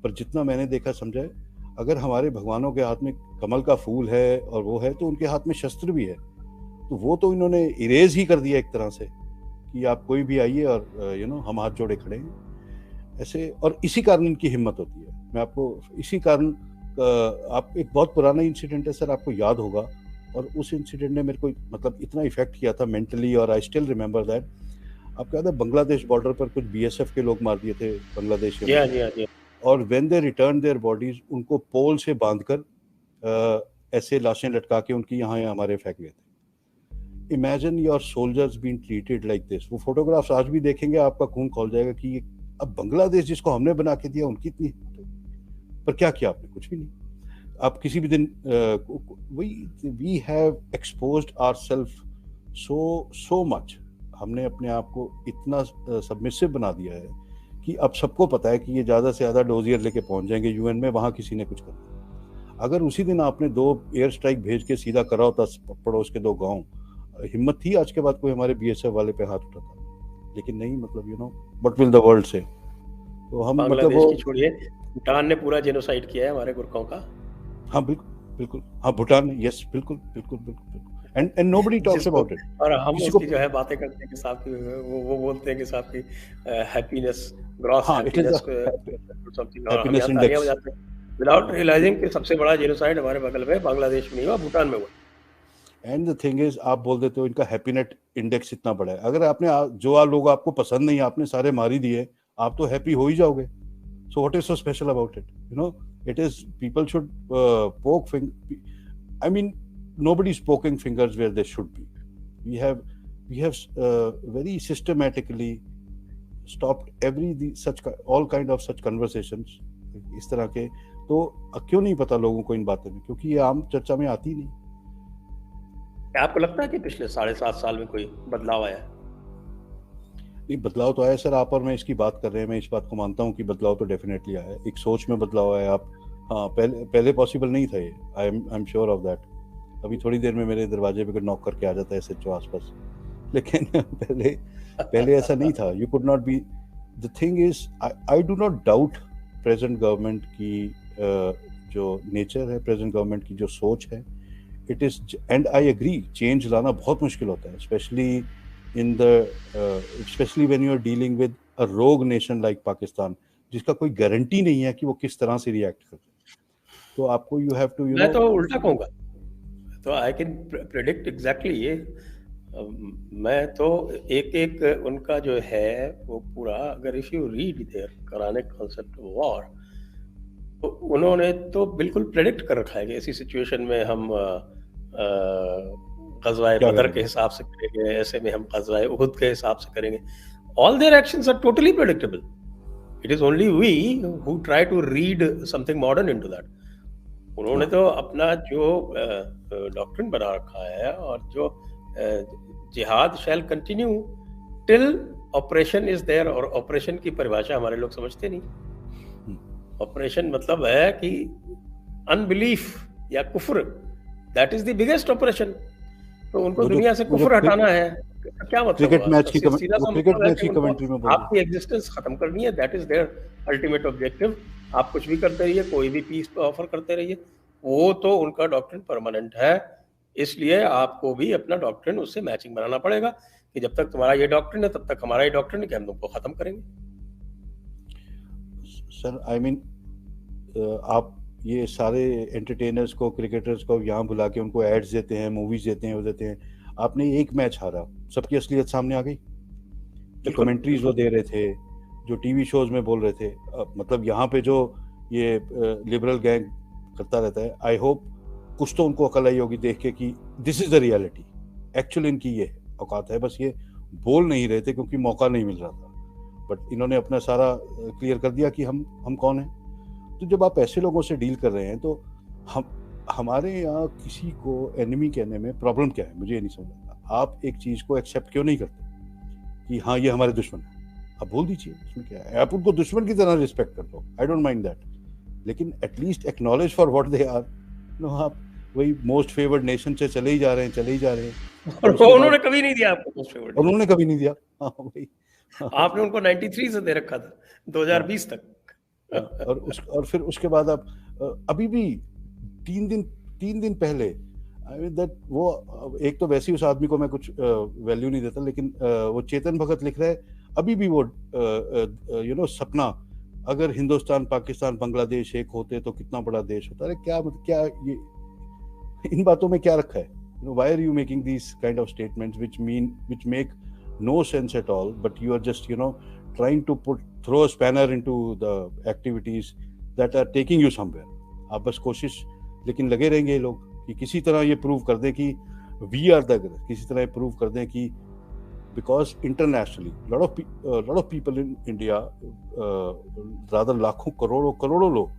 पर जितना मैंने देखा समझा है, अगर हमारे भगवानों के हाथ में कमल का फूल है और वो है, तो उनके हाथ में शस्त्र भी है, तो वो तो इन्होंने इरेज ही कर दिया एक तरह से कि आप कोई भी आइए और हम हाथ जोड़े खड़े हैं ऐसे। और इसी कारण इनकी हिम्मत होती है। मैं आपको इसी कारण आप एक बहुत पुराना इंसिडेंट है सर, आपको याद होगा, और उस इंसिडेंट ने मेरे को मतलब इतना इफेक्ट किया था मेंटली, और आई स्टिल रिमेंबर दैट। आपको याद है बीएसएफ बॉर्डर पर कुछ बीएसएफ के लोग मार दिए थे बांग्लादेश में, और when they return their bodies, उनको पोल से बांधकर ऐसे लाशें लटका के उनकी यहाँ हमारे फेंक गए थे। Imagine your soldiers being treated like this. वो फोटोग्राफ्स आज भी देखेंगे आपका खून खौल जाएगा कि अब बांग्लादेश जिसको हमने बना के दिया उनकी इतनी, पर क्या किया आपने? कुछ भी नहीं। आप किसी भी दिन we have exposed ourselves so much, हमने अपने आप को इतना सबमिसिव बना दिया है कि अब सबको पता है कि ये ज़्यादा से ज़्यादा डोजियर लेके पहुंच जाएंगे यूएन में, वहाँ किसी ने कुछ करना। अगर उसी दिन आपने 2 एयर स्ट्राइक भेज के सीधा करा होता पड़ोस के 2 गांव, हिम्मत थी आज के बाद कोई हमारे बीएसएफ वाले पे हाथ उठाता, लेकिन नहीं, मतलब व्हाट विल द वर्ल्ड से। तो हम मतलब वो छोड़िए, भूटान ने पूरा जेनोसाइड किया है हमारे गुरखाओं का। हाँ बिल्कुल, हाँ भूटान, यस बिल्कुल। and nobody talks जिसको about it. और हम किसी को उसकी जो है बातें करते हैं कि साहब की वो बोलते हैं कि साहब की हैप्पीनेस, ग्रॉस हाँ, it is happiness a something, और हम happiness यहाँ तालियां index. बजाते हैं विदाउट रियलाइजिंग कि सबसे बड़ा जेनोसाइड हमारे बगल में बांग्लादेश में हुआ, भूटान में हुआ। एंड द थिंग इज, आप बोल देते हो इनका हैप्पीनेट इंडेक्स इतना बड़ा है, अगर आपने जो लोग आपको पसंद नहीं आपने सारे मार ही दिए, आप तो हैप्पी हो ही जाओगे. So what is so special about it? You know, it is people should poke finger. I mean, nobody is poking fingers where they should be. We have very systematically stopped all kind of such conversations इस तरह के. तो क्यों नहीं पता लोगों को इन बातों में? क्योंकि ये आम चर्चा में आती नहीं. क्या आपको लगता है कि पिछले 7.5 साल में कोई बदलाव आया? नहीं, बदलाव तो आया सर. आप और मैं इसकी बात कर रहे हैं, मैं इस बात को मानता हूँ कि बदलाव तो डेफिनेटली आया. एक सोच में बदलाव आया. आप, हाँ, पहले पॉसिबल नहीं था ये. I am sure of that. अभी थोड़ी देर में मेरे दरवाजे पे नॉक करके आ जाता है SHO आसपास, लेकिन पहले ऐसा नहीं था. You could not be. The thing is, I do not doubt present government की जो नेचर है, प्रेजेंट गवर्नमेंट की जो सोच है. It is, and I agree, change लाना बहुत मुश्किल होता है, specially when you are dealing with a rogue nation like Pakistan, जिसका कोई गारंटी नहीं है कि वो किस तरह से रिएक्ट करते हैं. तो आपको you have to, you know. मैं तो उल्टा कहूंगा, तो आई कैन प्रेडिक्ट एग्जैक्टली ये. मैं तो एक उनका जो है वो पूरा, अगर if you read their Quranic concept of war, तो उन्होंने तो बिल्कुल प्रेडिक्ट कर रखा है कि ऐसी सिचुएशन में हम ग़ज़वाए बदर के हिसाब से करेंगे, ऐसे में हम ग़ज़वाए उहुद के हिसाब से करेंगे. All their actions are totally predictable. It is only we who try to read something modern into that. उन्होंने तो अपना जो डॉक्ट्रिन बना रखा है, और जो जिहाद shall continue till operation is there. और ऑपरेशन की परिभाषा हमारे लोग समझते नहीं. ऑपरेशन मतलब है कि अनबिलीफ या कुफ्र, that is the biggest operation. तो उनको दुनिया से कुफ्र हटाना है. क्या मतलब? क्रिकेट मैच की कमेंट्री में आपकी एग्जिस्टेंस खत्म करनी है. That is their ultimate objective. आप कुछ भी करते रहिए, कोई भी पीस ऑफर करते रहिए, वो तो उनका डॉक्ट्रिन परमानेंट है. इसलिए आपको भी अपना डॉक्ट्रिन उससे मैचिंग बनाना पड़ेगा कि जब तक तुम्हारा ये डॉक्ट्रिन है तब तक हमारा ये डॉक्ट्रिन है कि हम तुमको खत्म करेंगे. सर, आई मीन, आप ये सारे एंटरटेनर्स को, क्रिकेटर्स को यहाँ बुला के उनको एड्स देते हैं, मूवीज देते हैं, वो देते हैं. आपने एक मैच हारा, सबकी असलियत सामने आ गई. जो कमेंट्रीज वो दे रहे थे, जो टीवी शोज में बोल रहे थे, मतलब यहाँ पे जो ये लिबरल गैंग करता रहता है, आई होप कुछ तो उनको अकल आई होगी देख के कि this is the reality. Actually इनकी ये औकात है, बस ये बोल नहीं रहे थे क्योंकि मौका नहीं मिल रहा था. बट इन्होंने अपना सारा क्लियर कर दिया कि हम कौन हैं. तो जब आप ऐसे लोगों से डील कर रहे हैं, तो हमारे यहाँ किसी को एनिमी कहने में प्रॉब्लम क्या है, मुझे ये नहीं समझ आता. आप एक चीज को एक्सेप्ट क्यों नहीं करते कि हाँ ये हमारे दुश्मन है? आप बोल दीजिए, इसमें क्या है. आप उनको दुश्मन की तरह रिस्पेक्ट कर दो, आई डोंट माइंड दैट, लेकिन at least acknowledge for what they are. No, आप वही मोस्ट फेवर्ड नेशन से चले ही जा रहे हैं. और उन्होंने कभी नहीं दिया आपको मोस्ट फेवर्ड. उन्होंने कभी नहीं दिया. हाँ भाई, आपने उनको 93 से दे रखा था 2020 तक. और फिर उसके बाद आप अभी भी 3 दिन पहले, आई मीन दैट, वो एक तो वैसे ही उस आदमी को मैं कुछ वैल्यू नहीं देता, लेकिन वो चेतन भगत लिख रहा है अभी भी वो यू नो सपना, अगर हिंदुस्तान, पाकिस्तान, बांग्लादेश एक होते तो कितना बड़ा देश होता. अरे क्या मतलब, क्या ये इन बातों में क्या रखा है? Why are you making these kind of statements which make no sense at all, but you are just, trying to throw a spanner into the activities that are taking you somewhere. आप बस कोशिश, लेकिन लगे रहेंगे ये लोग कि किसी तरह ये प्रूव कर दें कि we are the aggressor, किसी तरह ये प्रूव कर दें कि because internationally lot of people in India, rather लाखों करोड़ों लोग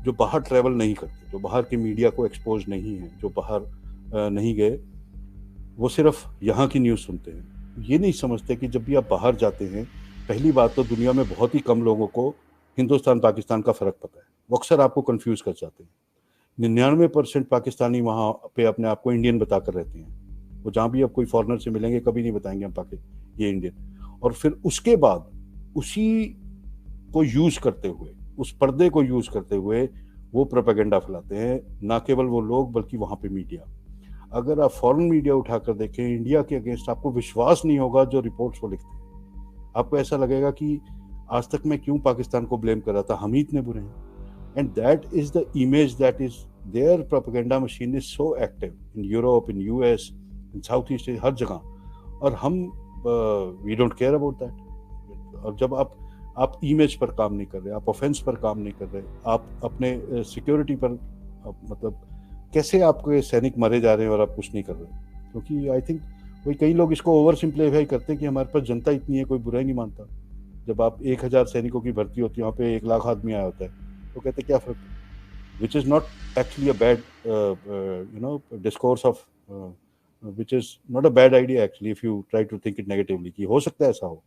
जो बाहर ट्रैवल नहीं करते, जो बाहर की मीडिया को एक्सपोज नहीं है, जो बाहर नहीं गए, वो सिर्फ यहाँ की न्यूज़ सुनते हैं. ये नहीं समझते कि जब भी आप बाहर जाते हैं, पहली बात तो दुनिया में बहुत ही कम लोगों को हिंदुस्तान पाकिस्तान का फ़र्क पता है. वो अक्सर आपको कंफ्यूज कर जाते हैं. 99% पाकिस्तानी वहाँ पे अपने आप को इंडियन बताकर रहते हैं. वो जहाँ भी आप कोई फॉरेनर से मिलेंगे कभी नहीं बताएंगे हम ये इंडियन. और फिर उसके बाद उसी को यूज़ करते हुए, उस पर्दे को यूज़ करते हुए वो प्रोपेगेंडा फैलाते हैं. ना केवल वो लोग बल्कि वहाँ पे मीडिया. अगर आप फॉरेन मीडिया उठाकर देखें इंडिया के अगेंस्ट, आपको विश्वास नहीं होगा जो रिपोर्ट्स वो लिखते हैं। आपको ऐसा लगेगा कि आज तक मैं क्यों पाकिस्तान को ब्लेम कर रहा था, हम ही इतने बुरे हैं। And that is the image that is their propaganda machine is so active in Europe, in US, in south east, हर जगह। और हम we don't care about that. और जब आप इमेज पर काम नहीं कर रहे, आप ऑफेंस पर काम नहीं कर रहे, आप अपने सिक्योरिटी पर मतलब कैसे आपके सैनिक मारे जा रहे हैं और आप कुछ नहीं कर रहे। क्योंकि आई थिंक वही कई लोग इसको ओवर सिंप्लीफाई करते हैं कि हमारे पास जनता इतनी है, कोई बुरा ही नहीं मानता। जब आप 1000 सैनिकों की भर्ती होती है, वहाँ पे 1 लाख आदमी आया होता है, तो कहते क्या फर्क है। Which is not actually a bad discourse of, which is not a bad idea actually if you try to think it negatively, कि हो सकता है ऐसा हो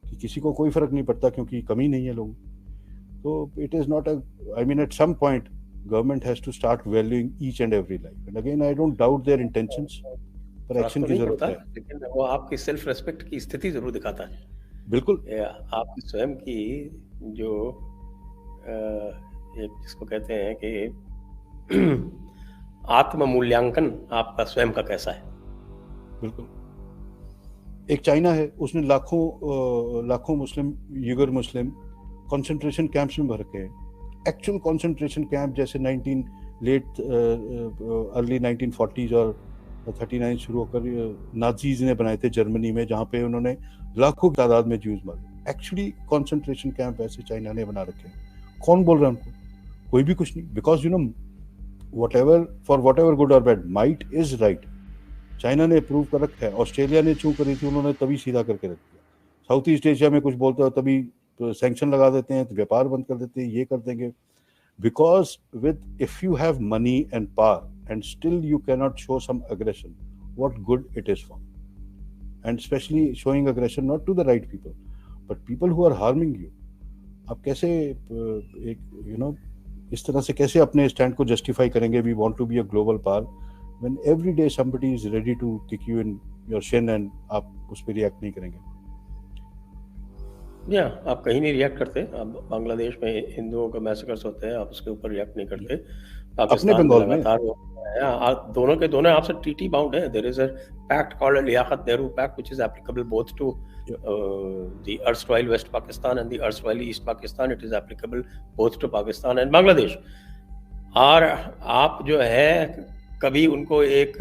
कि किसी को कोई फर्क नहीं पड़ता क्योंकि कमी नहीं है लोगों। तो it is not I mean at some point government has to start valuing each and every life. And again I don't doubt their intentions, पर एक्शन की जरूरत है। लेकिन वो आपकी सेल्फ रेस्पेक्ट की स्थिति जरूर दिखाता है। बिल्कुल, आपकी स्वयं की जो एक जिसको कहते हैं कि आत्म मूल्यांकन आपका स्वयं का कैसा है। बिल्कुल। एक चाइना है, उसने लाखों मुस्लिम, यूगर मुस्लिम कंसंट्रेशन कैंप्स में भर रखे हैं। एक्चुअल कंसंट्रेशन कैंप जैसे अर्ली 1940s और 39 शुरू होकर नाजीज ने बनाए थे जर्मनी में, जहाँ पे उन्होंने लाखों की तादाद में ज्यूज मारे। एक्चुअली कंसंट्रेशन कैंप ऐसे चाइना ने बना रखे हैं। कौन बोल रहा है उनको? कोई भी कुछ नहीं। Because you know for whatever good और bad, might is right. China ने अप्रूव कर रखा है। ऑस्ट्रेलिया ने चूक करी थी, उन्होंने तभी सीधा करके रख दिया। साउथ ईस्ट एशिया में कुछ बोलते हो तभी सैंक्शन लगा देते हैं, तो व्यापार बंद कर देते हैं, ये कर देंगे। Because if you have money and power and still you cannot show some aggression, what good it is for, and especially showing aggression not to the right people but people who are harming you। आप कैसे एक इस तरह से कैसे अपने stand को justify करेंगे? We want to be a global power when every day somebody is ready to kick you in your shin एंड आप उस पर रिएक्ट नहीं करेंगे। आप कहीं नहीं रिएक्ट करते। अब बांग्लादेश में हिंदुओं का मैसेकर्स होते हैं, आप उसके ऊपर रिएक्ट नहीं करते। अपने बंगाल में दोनों के दोनों आपसे ट्रीटी बाउंड है। There is a pact called Liaquat Nehru pact which is applicable both to the erstwhile West Pakistan and the erstwhile East Pakistan. It is applicable both to Pakistan and Bangladesh। और आप जो है कभी उनको एक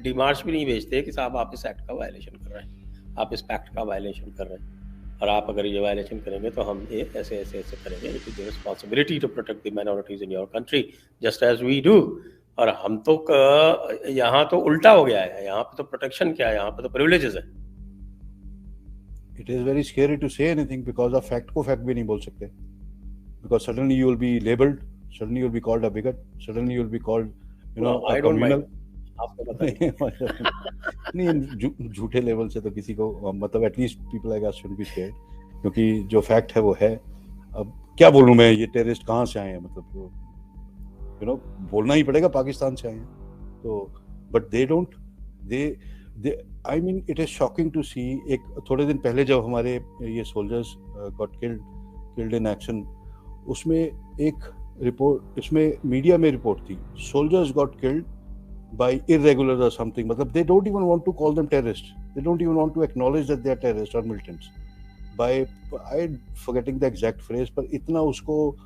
डिमार्च भी नहीं भेजते कि साहब आप इस एक्ट का वायलेशन कर रहे हैं, आप इस पैक्ट का वायलेशन कर रहे हैं, और आप अगर ये वायलेशन करेंगे तो हम ये ऐसे ऐसे ऐसे करेंगे। It is the responsibility to protect the minorities in your country just as we do. और हम तो यहाँ तो उल्टा हो गया है। यहाँ पे तो प्रोटेक्शन क्या है, यहाँ पे तो प्रिविलेजेस है। It is very scary to say anything because of fact को fact भी नहीं बोल सकते, because suddenly you will be labeled, suddenly you will be called a bigot, suddenly you will be called I don't mind। आपको नहीं, झूठे level से तो किसी को मतलब at least people like us should be scared, क्योंकि जो फैक्ट है वो है। अब क्या बोलूं मैं, ये टेररिस्ट कहाँ से आए हैं, मतलब बोलना ही पड़ेगा पाकिस्तान से आए हैं। तो but they don't they I mean it is shocking to see. एक थोड़े दिन पहले जब हमारे ये soldiers got killed in action, उसमें एक रिपोर्ट, इसमें मीडिया में रिपोर्ट थी, soldiers got killed by irregular और समथिंग। मतलब they don't even want to call them terrorist, they don't even want to acknowledge that they are terrorist और militants by, I forgetting the exact phrase, पर इतना उसको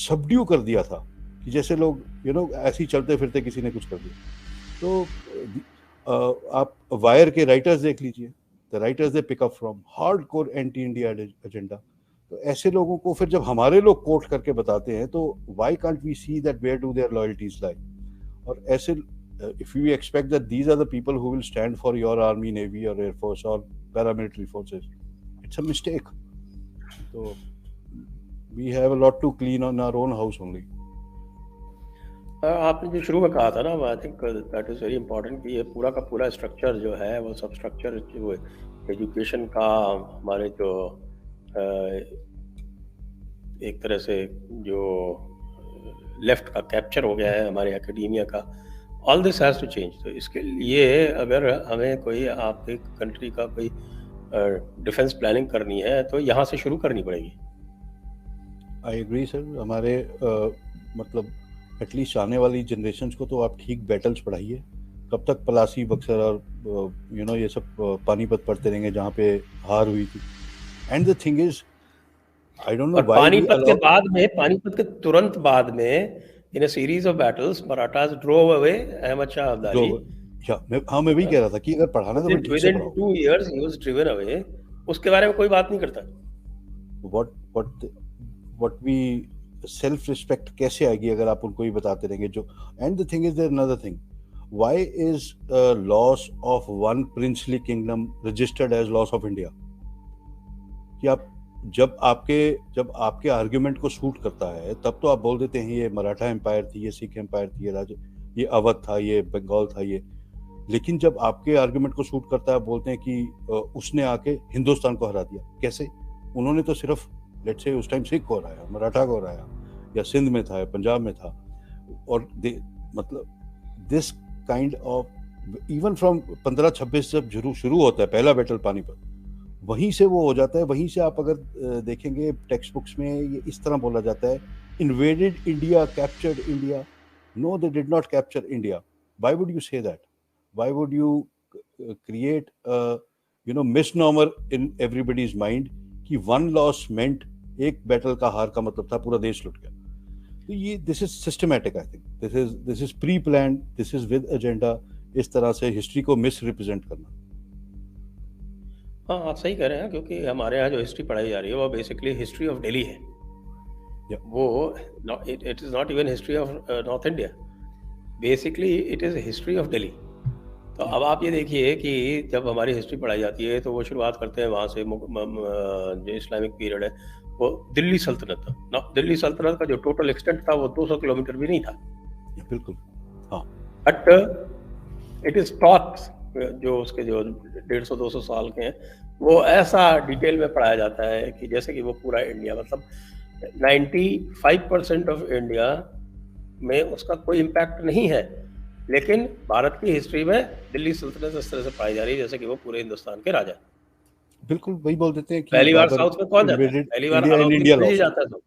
subdue कर दिया था कि जैसे लोग ऐसे ही चलते फिरते किसी ने कुछ कर दिया। तो आप वायर के राइटर्स देख लीजिए, the writers they pick up from hardcore anti India agenda. तो ऐसे लोगों को फिर जब हमारे लोग कोट करके बताते हैं तो why can't we see that where do their loyalties lie? और ऐसे if you expect that these are the people who will stand for your army, navy और एयरफोर्स और paramilitary forces, it's a mistake. तो we have a lot to clean on our own house only. आपने जो शुरू में कहा था ना, I think that is very important कि ये पूरा का पूरा स्ट्रक्चर जो है वो सब स्ट्रक्चर जो एजुकेशन का हमारे जो एक तरह से जो लेफ्ट का कैप्चर हो गया है हमारे एकेडेमिया का, all this has to change. तो इसके लिए अगर हमें कोई आप एक कंट्री का कोई डिफेंस प्लानिंग करनी है तो यहाँ से शुरू करनी पड़ेगी। I agree sir. हमारे मतलब एटलीस्ट आने वाली जनरेशन्स को तो आप ठीक बैटल्स पढ़ाइए, कब तक पलासी, बक्सर और ये सब पानीपत पढ़ते रहेंगे जहाँ पे हार हुई थी? And the thing is, I don't know और व्हाई वी पानीपत के अलाउ बाद में, पानीपत के तुरंत बाद में, in a series of battles, Marathas drove away Ahmad Shah Abdali. मैं वही कह रहा था कि अगर पढ़ाना तो ठीक से Within पढ़ाओ। 2 years he was driven away। उसके बारे में कोई बात नहीं करता। व्हाट वी सेल्फ रिस्पेक्ट कैसे आएगी अगर आप उनको ही बताते रहेंगे जो? And the thing is there another thing, why is loss of one princely kingdom registered as loss of India? कि आप जब आपके आर्गुमेंट को सूट करता है तब तो आप बोल देते हैं ये मराठा एम्पायर थी, ये सिख एम्पायर थी, ये अवध था, ये बंगाल था, ये। लेकिन जब आपके आर्गुमेंट को सूट करता है, बोलते हैं कि उसने आके हिंदुस्तान को हरा दिया। कैसे? उन्होंने तो सिर्फ लेट्स से उस टाइम सिख को हराया, मराठा को हराया, या सिंध में था या पंजाब में था। और मतलब this kind of even from 1526 जब शुरू होता है पहला बैटल पानीपत, वहीं से वो हो जाता है। वहीं से आप अगर देखेंगे टेक्स्ट बुक्स में ये इस तरह बोला जाता है, invaded India, captured India. No, they did not capture India. Why would you say that? Why would you create misnomer in everybody's mind कि वन लॉस मेंट एक बैटल का हार का मतलब था पूरा देश लुट गया? तो ये this is systematic. I think this is pre planned, this is with agenda. इस तरह से हिस्ट्री को मिस रिप्रेजेंट करना। हाँ, आप सही कह रहे हैं, क्योंकि हमारे यहाँ जो हिस्ट्री पढ़ाई जा रही है वो बेसिकली हिस्ट्री ऑफ दिल्ली है। वो it is not even history of north India, basically it is history of Delhi. तो अब आप ये देखिए कि जब हमारी हिस्ट्री पढ़ाई जाती है तो वो शुरुआत करते हैं वहाँ से, जो इस्लामिक पीरियड है वो दिल्ली सल्तनत था। दिल्ली सल्तनत का जो टोटल एक्सटेंट था वो 200 किलोमीटर भी नहीं था। बिल्कुल, हाँ। बट इट इज टॉट, जो उसके जो 150-200 साल के हैं, वो ऐसा डिटेल में पढ़ाया जाता है कि जैसे कि वो पूरा इंडिया, मतलब 95% ऑफ इंडिया में उसका कोई इम्पैक्ट नहीं है। लेकिन भारत की हिस्ट्री में दिल्ली सल्तनत इस तरह से पढ़ाई जा रही है जैसे कि वो पूरे हिंदुस्तान के राजा। बिल्कुल वही बोल देते हैं कि पहली बार साउथ में कौन जाता है? पहली बार इंडिया ही जाता है। तो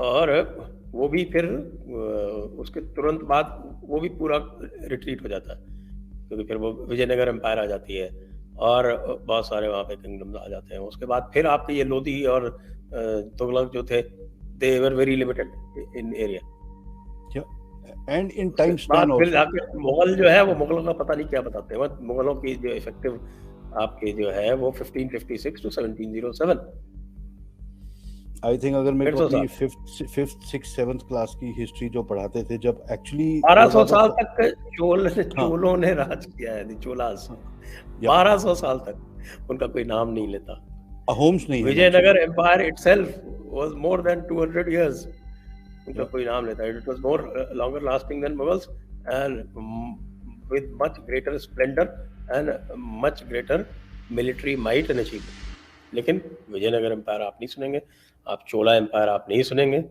और वो भी फिर उसके तुरंत बाद वो भी पूरा रिट्रीट हो जाता है, क्योंकि फिर वो विजयनगर एम्पायर आ जाती है और बहुत सारे वहाँ पे किंगडम्स आ जाते हैं। उसके बाद फिर आपके ये लोधी और तुगलक जो थे, they were very limited in area. And in time span फिर जाके मुगल जो है, वो मुगलों का पता नहीं क्या बताते हैं। मुगलों की जो इफेक्टिव आपके जो है वो 1556 to 1707। आई थिंक अगर मेरे को अपनी 5th 6th 7th क्लास की हिस्ट्री जो पढ़ाते थे, जब एक्चुअली 1200 साल तक चोलों ने राज किया है, चोलास 1200 साल तक उनका कोई नाम नहीं लेता। अहोम्स नहीं है। Vijayanagar empire itself was more than 200 years, उनका कोई नाम लेता है। It was more longer lasting than Mughals and with much greater splendour and much greater military might and achievement. लेकिन विजयनगर एम्पायर आप नहीं सुनेंगे, आप चोला एम्पायर आप नहीं सुनेंगे।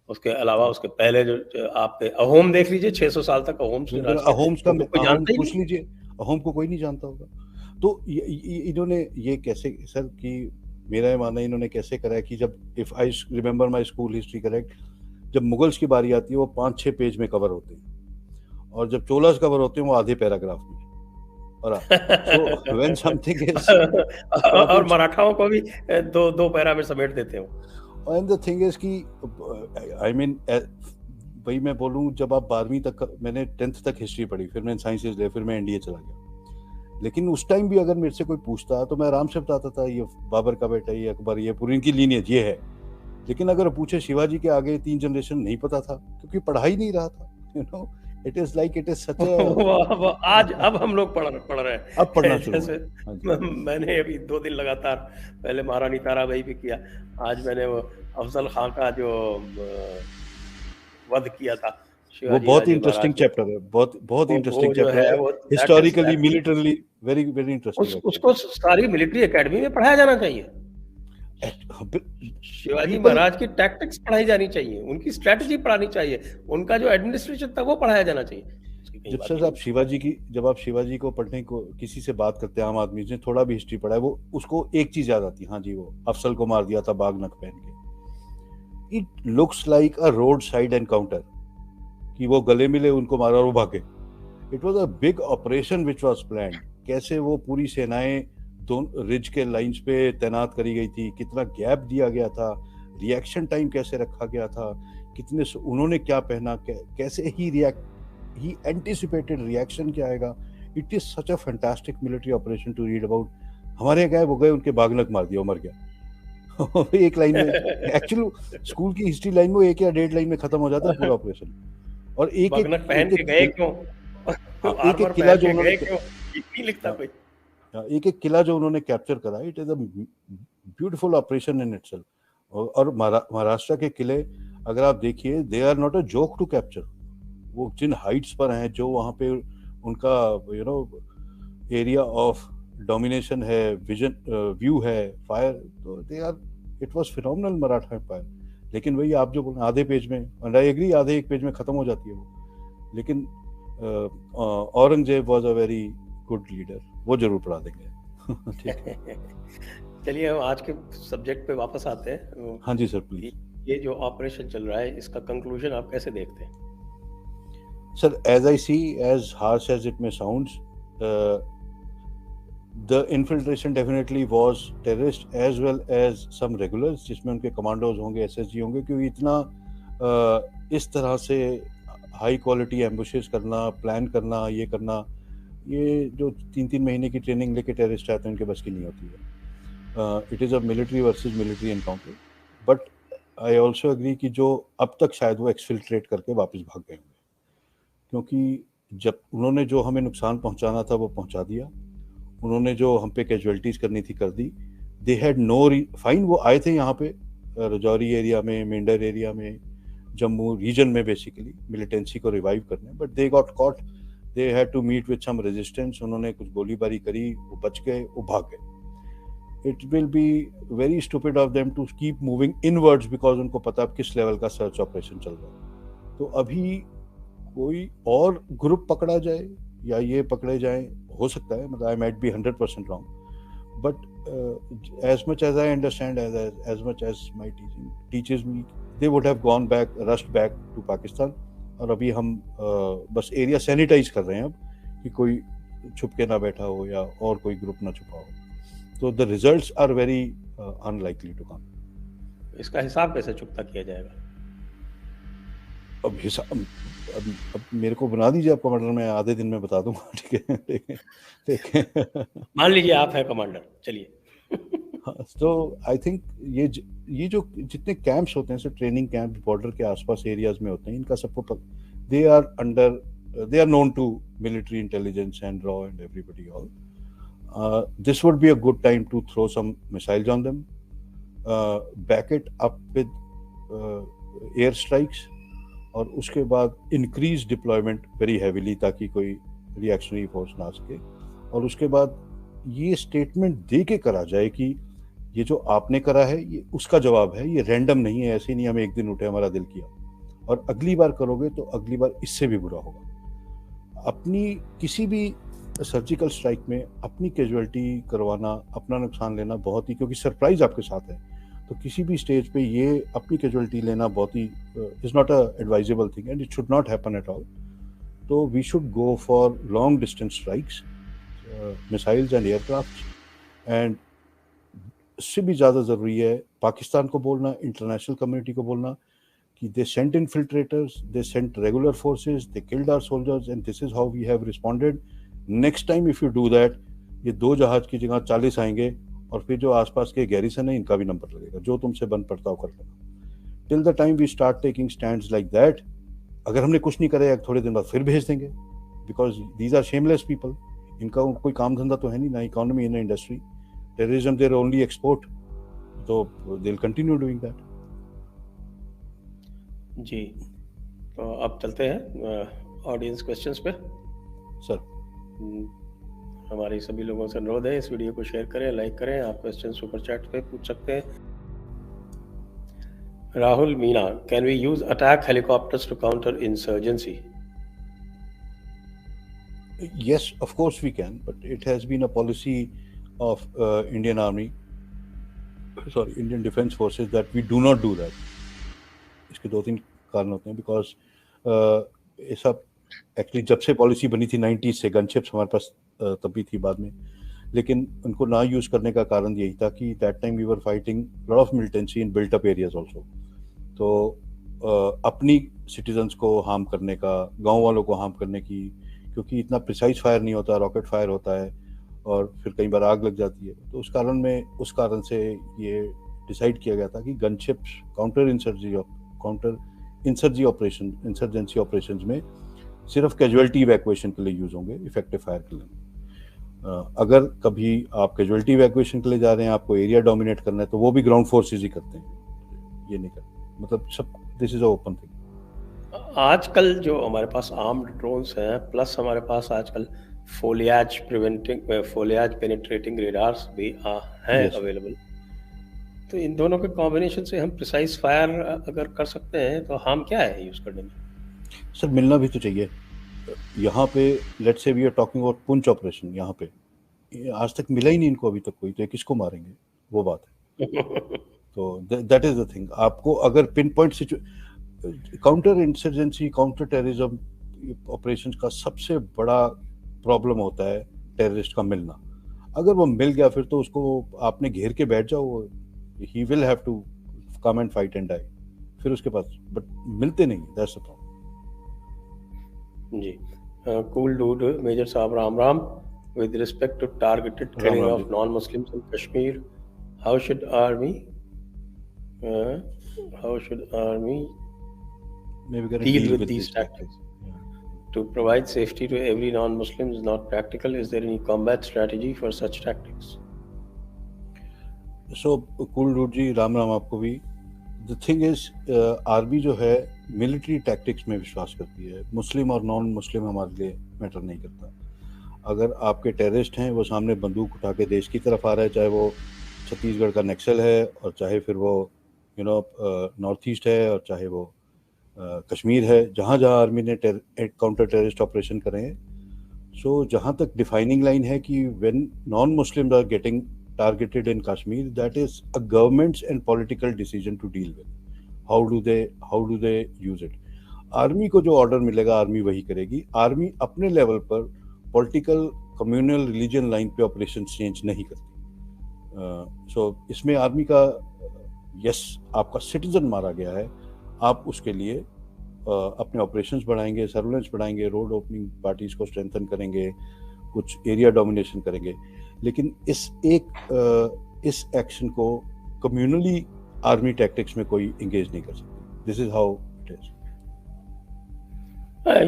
उसके अलावा उसके पहले जो आप अहोम देख लीजिए, 600 साल तक अहोम्स ने राज किया। अहोम्स का पूछ लीजिए, अहोम को कोई नहीं जानता होगा। तो इन्होंने ये कैसे, सर, कि मेरा ये मानना है इन्होंने कैसे करा है कि जब, if I remember my school history correct, जब मुगल्स की बारी आती है वो 5-6 पेज में कवर होते हैं, और जब चोलास कवर होते हैं वो आधे पैराग्राफ में। और so when something is और मराठाओं को भी दो पैरा में समेट देते हैं। And the thing is कि I mean वही मैं बोलूँ, जब आप 12वीं तक, मैंने 10th तक हिस्ट्री पढ़ी, फिर मैंने साइंसेज ले, फिर मैं एनडीए चला गया। लेकिन उस टाइम भी अगर मेरे से कोई पूछता तो मैं आराम से बताता था, ये बाबर का बेटा, ये अकबर, ये पूरी इनकी लीनियज ये है। लेकिन अगर पूछे शिवाजी के आगे 3 जनरेशन नहीं पता था, क्योंकि पढ़ा ही नहीं रहा था। You know, it is like it is such a आज अब हम लोग पढ़ रहे हैं, अब पढ़ना शुरू। जैसे मैंने अभी 2 दिन लगातार, पहले महारानी ताराबाई पे किया, आज मैंने वो अफजल खां का जो वध किया था, वो बहुत इंटरेस्टिंग चैप्टर है, बहुत इंटरेस्टिंग चैप्टर है, historically, militarily very very interesting. उसको सारी मिलिट्री एकेडमी में पढ़ाया जाना चाहिए। शिवाजी महाराज की टैक्टिक्स पढ़ाई जानी चाहिए, उनकी स्ट्रेटजी पढ़ानी चाहिए, उनका जो एडमिनिस्ट्रेशन था वो पढ़ाया जाना चाहिए। जब सर जब आप शिवाजी को पढ़ने को किसी से बात करते हैं, आम आदमी जिसने थोड़ा भी हिस्ट्री पढ़ा है, वो उसको एक चीज याद आती है, हाँ जी, वो अफसल को मार दिया था बाग नक पहन के। It looks like a road side encounter. कि वो गले मिले, उनको मारा और वो भागे। It was a big operation which was planned. कैसे वो पूरी सेनाएं दोनों रिज के लाइंस पे तैनात करी गई थी, कितना गैप दिया गया था, रिएक्शन टाइम कैसे रखा गया था, कितने उन्होंने क्या पहना, कैसे ही एंटिसिपेटेड रिएक्शन क्या आएगा। It is such a fantastic military operation to read about. हमारे गायब हो गए, उनके बागनक मार दिया, मर गया। एक लाइन में, एक्चुअली स्कूल की हिस्ट्री लाइन में 1 या 1.5 लाइन में खत्म हो जाता है पूरा ऑपरेशन। और बागनक पहन के गए क्यों, एक आर्मर किला पहन जो के उन्होंने, गए क्यों, ये नहीं लिखता कोई। एक किला जो उन्होंने कैप्चर करा, it is a beautiful operation in itself. और महाराष्ट्र के किले अगर आप देखिए, they are not a joke to capture. वो जिन हाइट्स पर हैं, जो वहाँ पे उनका एरिया ऑफ डोमिनेशन है, विजन व्यू है, फायर, तो they are, it was phenomenal Maratha empire. लेकिन वही आप जो बोल रहे हैं, आधे पेज में, एंड आई एग्री, आधे एक पेज में खत्म हो जाती है वो। लेकिन Aurangzeb was a very good leader, वो जरूर पढ़ा देंगे। ठीक है। चलिए हम आज के सब्जेक्ट पे वापस आते हैं। हाँ जी सर, प्लीज। ये जो ऑपरेशन चल रहा है, इसका कंक्लूजन आप कैसे देखते हैं? Sir, as I see, as harsh as it may sound, the infiltration definitely was terrorist as well as some regulars, जिसमें उनके कमांडोज होंगे, SSG होंगे, क्योंकि इतना इस तरह से हाई क्वालिटी एम्बुशेस करना, प्लान करना, ये करना, ये जो 3-3 महीने की ट्रेनिंग लेके टेररिस्ट आते हैं, उनके बस की नहीं होती है। It is a military versus military encounter. But I also agree कि जो अब तक शायद वो एक्सफिल्ट्रेट करके वापस भाग गए होंगे, क्योंकि जब उन्होंने जो हमें नुकसान पहुंचाना था वो पहुंचा दिया, उन्होंने जो हम पे कैजुअलिटीज करनी थी कर दी। दे हैड नो फाइन, वो आए थे यहाँ पे रजौरी एरिया में, मेंढर एरिया में, जम्मू रीजन में बेसिकली मिलिटेंसी को रिवाइव करने, but they got caught, they had to meet with some resistance. उन्होंने कुछ गोलीबारी करी, वो बच गए, वो भाग गए। It will be very stupid of them to keep moving inwards, because उनको पता अब किस लेवल का सर्च ऑपरेशन चल रहा है। तो अभी कोई और ग्रुप पकड़ा जाए या ये पकड़े जाए, हो सकता है, मतलब I might be 100% wrong, but as much as I understand, as much as my teaching teaches me, they would have gone back, rushed back to Pakistan। और अभी हम बस एरिया सैनिटाइज कर रहे हैं अब, कि कोई छुप के ना बैठा हो या और कोई ग्रुप ना छुपा हो। तो the results are very unlikely to come. इसका हिसाब कैसे चुकता किया जाएगा? अब हिसाब, अब मेरे को बना दीजिए आप कमांडर, मैं आधे दिन में बता दूंगा। ठीक है। मान लीजिए आप हैं कमांडर, चलिए। तो आई थिंक ये जो जितने कैंप्स होते हैं सर, ट्रेनिंग कैंप बॉर्डर के आसपास एरियाज में होते हैं, इनका सबको they are known to military intelligence and रॉ and everybody all. This would be a good time to throw some missiles on them, back it up with air strikes, और उसके बाद इंक्रीज डिप्लॉयमेंट वेरी हैविली, ताकि कोई reactionary force ना आ सके। और उसके बाद ये स्टेटमेंट दे के करा जाए कि ये जो आपने करा है ये उसका जवाब है, ये रैंडम नहीं है, ऐसे नहीं हम एक दिन उठे हमारा दिल किया, और अगली बार करोगे तो अगली बार इससे भी बुरा होगा। अपनी किसी भी सर्जिकल स्ट्राइक में अपनी कैजुअलिटी करवाना, अपना नुकसान लेना बहुत ही, क्योंकि सरप्राइज आपके साथ है, तो किसी भी स्टेज पे ये अपनी कैजुअलिटी लेना बहुत ही is not a advisable thing, and it should not happen at all. तो we should go for long distance strikes, missiles and aircraft. And इससे भी ज़्यादा ज़रूरी है पाकिस्तान को बोलना, इंटरनेशनल कम्युनिटी को बोलना कि they sent infiltrators, they sent regular forces, they killed our soldiers, and this is how we have responded. Next time if you do that, ये 2 जहाज की जगह 40 आएंगे, और फिर जो आसपास के गैरिसन है इनका भी नंबर लगेगा, जो तुमसे बन पड़ता हो कर लेना। Till the time we start taking stands like that, अगर हमने कुछ नहीं करेगा थोड़े दिन बाद फिर भेज देंगे, because these are shameless people. इनका कोई काम धंधा तो है नहीं, ना इकोनॉमी ना industry, terrorism their only export, तो they will continue doing that. जी, तो अब चलते हैं ऑडियंस क्वेश्चंस पे। सर, हमारे सभी लोगों से अनुरोध है, इस वीडियो को शेयर करें, लाइक करें। आप क्वेश्चन सुपर चैट पे पूछ सकते हैं। Rahul Meena, can we use attack helicopters to counter insurgency? Yes, of course we can, but it has been a policy of Indian Defence Forces that we do not do that. इसके 2-3 कारण होते हैं, because ये सब एक्चुअली जब से policy बनी थी 90s से, गनशिप्स हमारे पास तब भी थी बाद में, लेकिन उनको ना यूज करने का कारण यही था कि that time we were fighting lot of militancy in built up areas also. तो अपनी सिटीजन्स को हार्म करने का, गांव वालों को हार्म करने की, क्योंकि इतना प्रिसाइज फायर नहीं होता, रॉकेट फायर होता है और फिर कई बार आग लग जाती है। तो उस कारण से ये डिसाइड किया गया था कि गनशिप्स काउंटर इंसर्जेंसी ऑपरेशन में सिर्फ कैजुअलिटी इवैक्यूएशन के लिए यूज होंगे, इफेक्टिव फायर के लिए। अगर कभी आप कैजुअलिटी इवैक्यूएशन के लिए जा रहे हैं, आपको एरिया डोमिनेट करना है, तो वो भी ग्राउंड फोर्सेस ही करते हैं, ये नहीं करते। मतलब सब this is a open thing. आजकल जो हमारे पास आर्म्ड ड्रोन्स हैं, प्लस हमारे पास आजकल फोलियाज पेनिट्रेटिंग रेडार्स भी हैं अवेलेबल, तो इन दोनों के कॉम्बिनेशन से हम प्रिसाइज फायर अगर कर सकते हैं तो हम क्या है यूज करने में? सर मिलना भी तो चाहिए। यहाँ पे let's say we are talking about Poonch operation, यहाँ पे आज तक मिला ही नहीं इनको अभी तक कोई, तो किसको मारेंगे, वो बात है। तो दैट इज द थिंग। आपको अगर pin point counter insurgency, counter terrorism operations का सबसे बड़ा प्रॉब्लम होता है टेररिस्ट का मिलना। अगर वो मिल गया फिर तो उसको आपने घेर के बैठ जाओ, he will have to come and fight and die, फिर उसके पास, बट मिलते नहीं, दैट्स द प्रॉब्लम। जी, कूल डूड मेजर साहब Ram Ram. With respect to targeted killing of non-Muslims in Kashmir, how should army deal with these tactics? To provide safety to every non-Muslim is not practical. Is there any combat strategy for such tactics? So, cool dude जी, राम राम आपको भी। The thing is, army जो है military tactics में विश्वास करती है, मुस्लिम और non Muslim हमारे लिए मैटर नहीं करता। अगर आपके टेररिस्ट हैं, वो सामने बंदूक उठा के देश की तरफ आ रहा है, चाहे वो छत्तीसगढ़ का नक्सल है और चाहे फिर वो नॉर्थ ईस्ट है और चाहे वो कश्मीर है, जहाँ जहाँ आर्मी ने काउंटर टेररिस्ट ऑपरेशन करे हैं। सो जहाँ तक डिफाइनिंग लाइन है कि when non Muslims are getting targeted in Kashmir, that is a government's and political decision to deal with. How do they use it? Army को जो ऑर्डर मिलेगा आर्मी वही करेगी। आर्मी अपने लेवल पर पॉलिटिकल, कम्युनल, रिलीजन लाइन पे operation change नहीं करती। सो इसमें आर्मी का यस, आपका सिटीजन मारा गया है, आप उसके लिए अपने ऑपरेशंस बढ़ाएंगे, सर्वेलेंस बढ़ाएंगे, रोड ओपनिंग पार्टीज को स्ट्रेंथन करेंगे, कुछ एरिया डोमिनेशन करेंगे, लेकिन इस एक्शन को कम्युनली आर्मी टैक्टिक्स में कोई एंगेज नहीं कर सकती। This is how it is.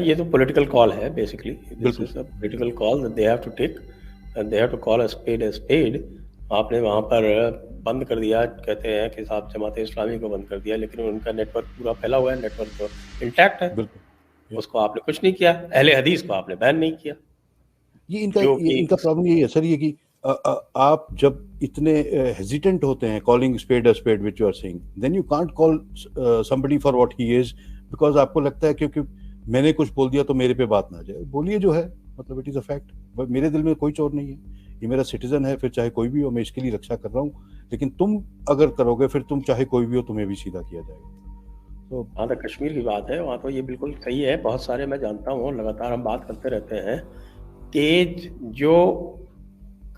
ये तो पॉलिटिकल कॉल है basically. This is a political call that they have to take and they have to call a spade. आपने वहाँ पर बंद कर दिया, कहते हैं कि साहब जमात इस्लामी को बंद कर दिया, लेकिन उनका नेटवर्क पूरा फैला हुआ है, नेटवर्क तो इंटैक्ट है, उसको आपने कुछ नहीं किया। अहले हदीस को आपने बैन नहीं किया। ये इनका प्रॉब्लम यही है सर, ये कि आप जब इतने हेजिटेंट होते हैं calling spade a spade which you are saying, then you can't call somebody for what he is, because आपको लगता है क्योंकि मैंने कुछ बोल दिया तो मेरे पे बात ना जाए। बोलिए जो है, मतलब इट इज अ फैक्ट। मेरे दिल में कोई चोर नहीं है, ये मेरा सिटीजन है, फिर चाहे कोई भी हो, मैं इसके लिए रक्षा कर रहा हूँ। लेकिन तुम अगर करोगे फिर तुम चाहे कोई भी हो, तुम्हें भी सीधा किया जाएगा। तो वहाँ तो कश्मीर की बात है, वहाँ तो ये बिल्कुल सही है। बहुत सारे मैं जानता हूँ, लगातार हम बात करते रहते हैं कि जो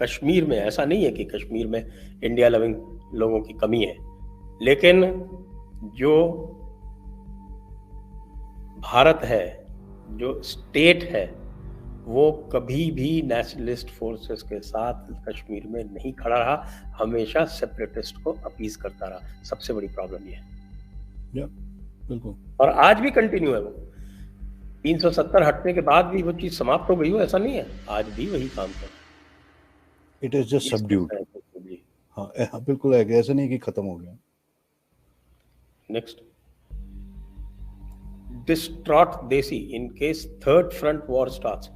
कश्मीर में, ऐसा नहीं है कि कश्मीर में इंडिया लविंग लोगों की कमी है, लेकिन जो भारत है, जो स्टेट है, वो कभी भी नेशनलिस्ट फोर्सेस के साथ कश्मीर में नहीं खड़ा रहा, हमेशा सेपरेटिस्ट को अपीज करता रहा। सबसे बड़ी प्रॉब्लम ये है। बिल्कुल। और आज भी कंटिन्यू है वो। 370 हटने के बाद भी वो चीज समाप्त हो गई हो, ऐसा नहीं है, आज भी वही काम कर रहा है। It is just subdued. हाँ बिल्कुल है, ऐसा नहीं कि खत्म हो गया। Next, distraught Desi, in case third front war starts,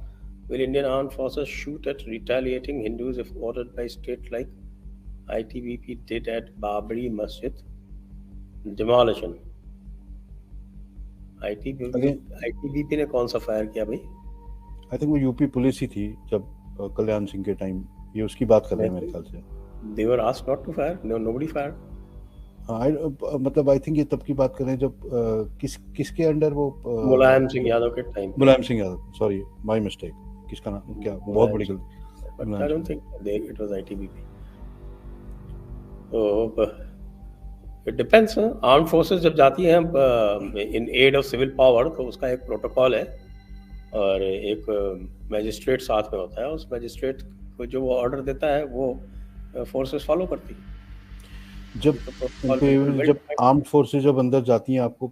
will Indian armed forces shoot at retaliating Hindus if ordered by state like ITBP did at Babri Masjid? Demolition. ITBP ने कौन सा फायर किया भाई? आई थिंक वो UP police ही थी जब कल्याण सिंह के time, ये उसकी बात कर रहे हैं मेरे ख्याल से। They were asked not to fire. No, nobody fired. मतलब आई थिंक ये तब की बात करें जब किसके अंडर वो मुलायम सिंह यादव के टाइम पे। Mulayam Singh Yadav, sorry my mistake, किसका नाम क्या, बहुत बड़ी गलती, But I Mulayam don't Singh. think it was ITBP. तो it depends. आर्म फोर्सेस जब जाती हैं in aid of civil power, तो उसका एक प्रोटोकॉल है और एक मैजिस्ट्रेट साथ में होता है। उस मैजिस्ट्रेट को जो वो ऑर्डर देता है वो फोर्सेस फॉलो करती है। जब तो protocol उनके बिल्कुल well जब defined। आर्म्ड फोर्सेस जब अंदर जाती हैं, आपको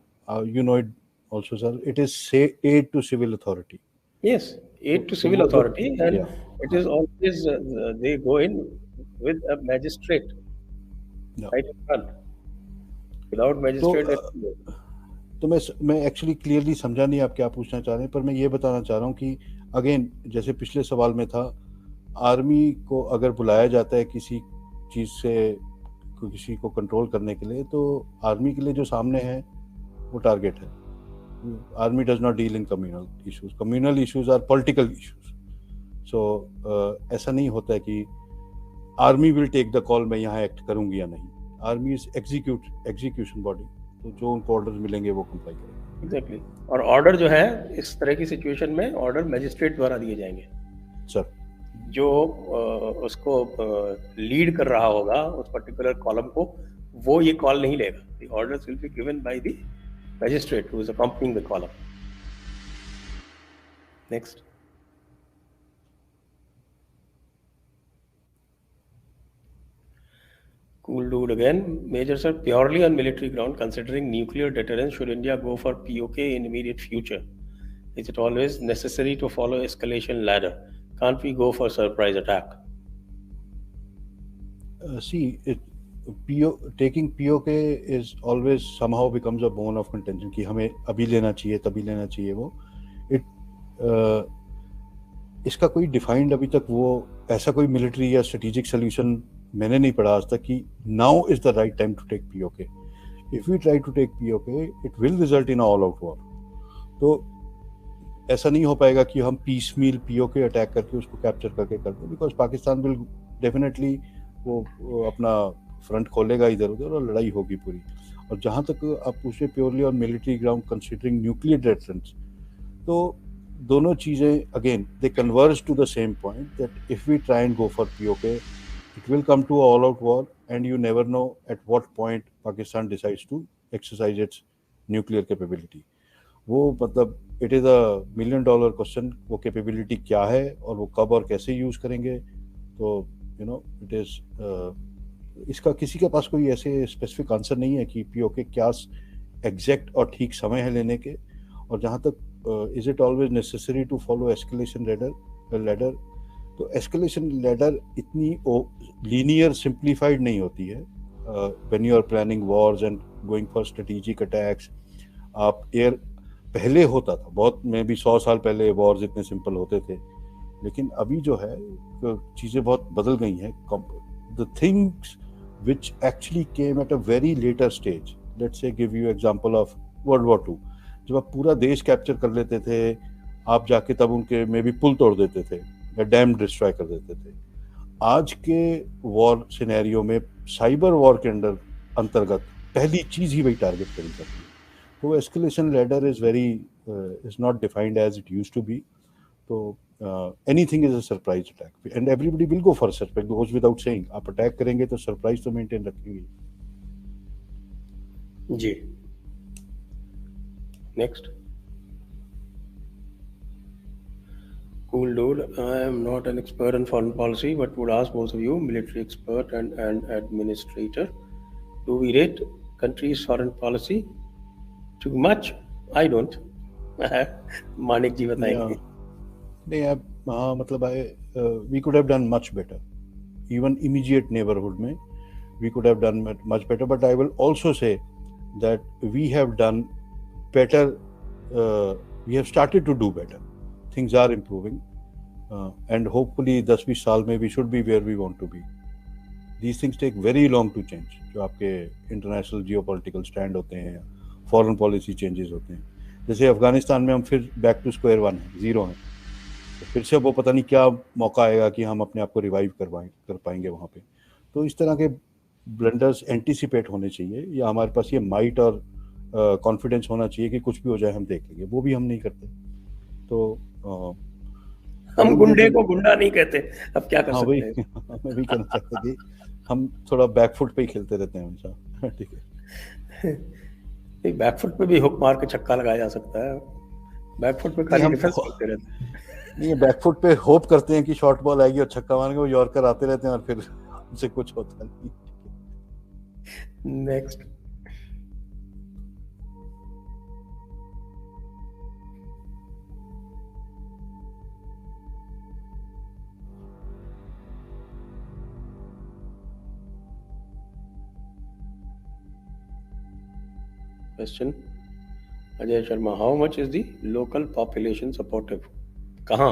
you know it also sir, it is say aid to civil authority. Yes, aid to तो civil वो जब, authority, and या it is always they go in with a magistrate या right in front. Without तो magistrate, they don't go. तो मैं actually clearly समझा नहीं आप क्या पूछना चाह रहे हैं, पर मैं ये बताना चाह रहा हूँ कि अगेन जैसे पिछले सवाल में था, आर्मी को अगर बुलाया जाता है किसी चीज़ से किसी को कंट्रोल करने के लिए, तो आर्मी के लिए जो सामने है वो टारगेट है। Army does not deal in communal issues or political issues. So ऐसा नहीं होता है कि army will take the call मैं यहाँ एक्ट करूंगी या नहीं। आर्मी इज एग्जीक्यूशन बॉडी, तो जो उनको ऑर्डर्स मिलेंगे वो कंप्लाई करेंगे। एग्जैक्टली। और ऑर्डर जो है इस तरह की सिचुएशन में ऑर्डर मैजिस्ट्रेट द्वारा दिए जाएंगे। सर जो उसको लीड कर रहा होगा उस पर्टिकुलर कॉलम को, वो ये कॉल नहीं लेगा। The orders will be given by the magistrate who is accompanying the column. Next. Cool dude again. Major sir, purely on military ground, considering nuclear deterrence, should India go for POK in immediate future? Is it always necessary to follow escalation ladder? Can't we go for surprise attack? see it taking POK is always somehow becomes a bone of contention कि हमें अभी लेना चाहिए तभी लेना चाहिए। वो इसका कोई डिफाइंड अभी तक वो ऐसा कोई मिलिट्री या स्ट्रेटेजिक सोल्यूशन मैंने नहीं पढ़ा आज तक कि now is the right time to take POK। If we try to take POK it will result in all out war. तो ऐसा नहीं हो पाएगा कि हम पीस मील POK अटैक करके उसको कैप्चर करके कर दें, बिकॉज पाकिस्तान विल डेफिनेटली वो अपना फ्रंट खोलेगा इधर उधर और लड़ाई होगी पूरी। और जहाँ तक आप पूछे purely on military ground considering nuclear deterrence, तो दोनों चीज़ें again they converge to the same point that if we try and go for POK it will come to an all-out war, and you never know at what point Pakistan decides to exercise its nuclear capability. वो मतलब it is a $1 million question, वो capability क्या है और वो कब और कैसे यूज करेंगे। तो यू नो इट इज इसका किसी के पास कोई ऐसे स्पेसिफिक आंसर नहीं है कि POK क्या एग्जैक्ट और ठीक समय है लेने के। और जहाँ तक is it always necessary to follow escalation ladder, तो एस्केलेशन लैडर इतनी लीनियर सिंप्लीफाइड नहीं होती है। When you are planning wars and going for strategic attacks, आप एयर पहले होता था बहुत, में भी 100 साल पहले वॉर्स इतने सिंपल होते थे, लेकिन अभी जो है चीज़ें बहुत बदल गई हैं। The things which actually came at a very later stage, let's say give you example of world war 2, जब आप पूरा देश कैप्चर कर लेते थे, आप जाके तब उनके में भी पुल तोड़ देते थे या डैम डिस्ट्रॉय कर देते थे। आज के वॉर सिनेरियो में साइबर वॉर के अंतर्गत पहली चीज ही वही टारगेट करी जाती है। तो escalation ladder is very is not defined as it used to be. तो anything is a surprise attack and everybody will go for surprise, goes without saying. आप अटैक करेंगे तो सरप्राइज तो मेंटेन रखेंगे जी। Next. Cool dude, I am not an expert in foreign policy, but would ask both of you, military expert and administrator, do we rate countries' foreign policy too much? I don't. Manik ji बताएंगे। नहीं अब हाँ, मतलब we could have done much better, even immediate neighborhood में we could have done much better, but I will also say that we have done better, we have started to do better. Things are improving, and hopefully 10-20 साल में we should be where we want to be. These things take very long to change. जो आपके international geopolitical stand होते हैं, foreign policy changes होते हैं, जैसे अफगानिस्तान में हम फिर back to square one हैं, zero हैं, तो फिर से वो पता नहीं क्या मौका आएगा कि हम अपने आप को रिवाइव कर पाएंगे वहाँ पे। तो इस तरह के ब्लंडर्स एंटिसिपेट होने चाहिए, या हमारे पास ये माइट और कॉन्फिडेंस होना चाहिए कि कुछ भी हो जाए हम देख लेंगे, वो भी हम नहीं करते। तो हम गुंडे को गुंडा नहीं कहते, अब क्या कर हाँ सकते भाई, हैं। मैं भी कहना चाहता कि हम थोड़ा बैकफुट पे ही खेलते रहते हैं हमेशा। ठीक है, नहीं, बैकफुट पे भी हुक मार के छक्का लगाया जा सकता है, बैकफुट पे खाली हम डिफेंस करते रहते हैं। नहीं, बैकफुट पे होप करते हैं कि शॉर्ट बॉल आएगी और छक्का मारेंगे, वो यॉर्कर आते रहते हैं और फिर उनसे कुछ होता नहीं। Next question, Ajay Sharma, how much is the local population supportive? कहाँ?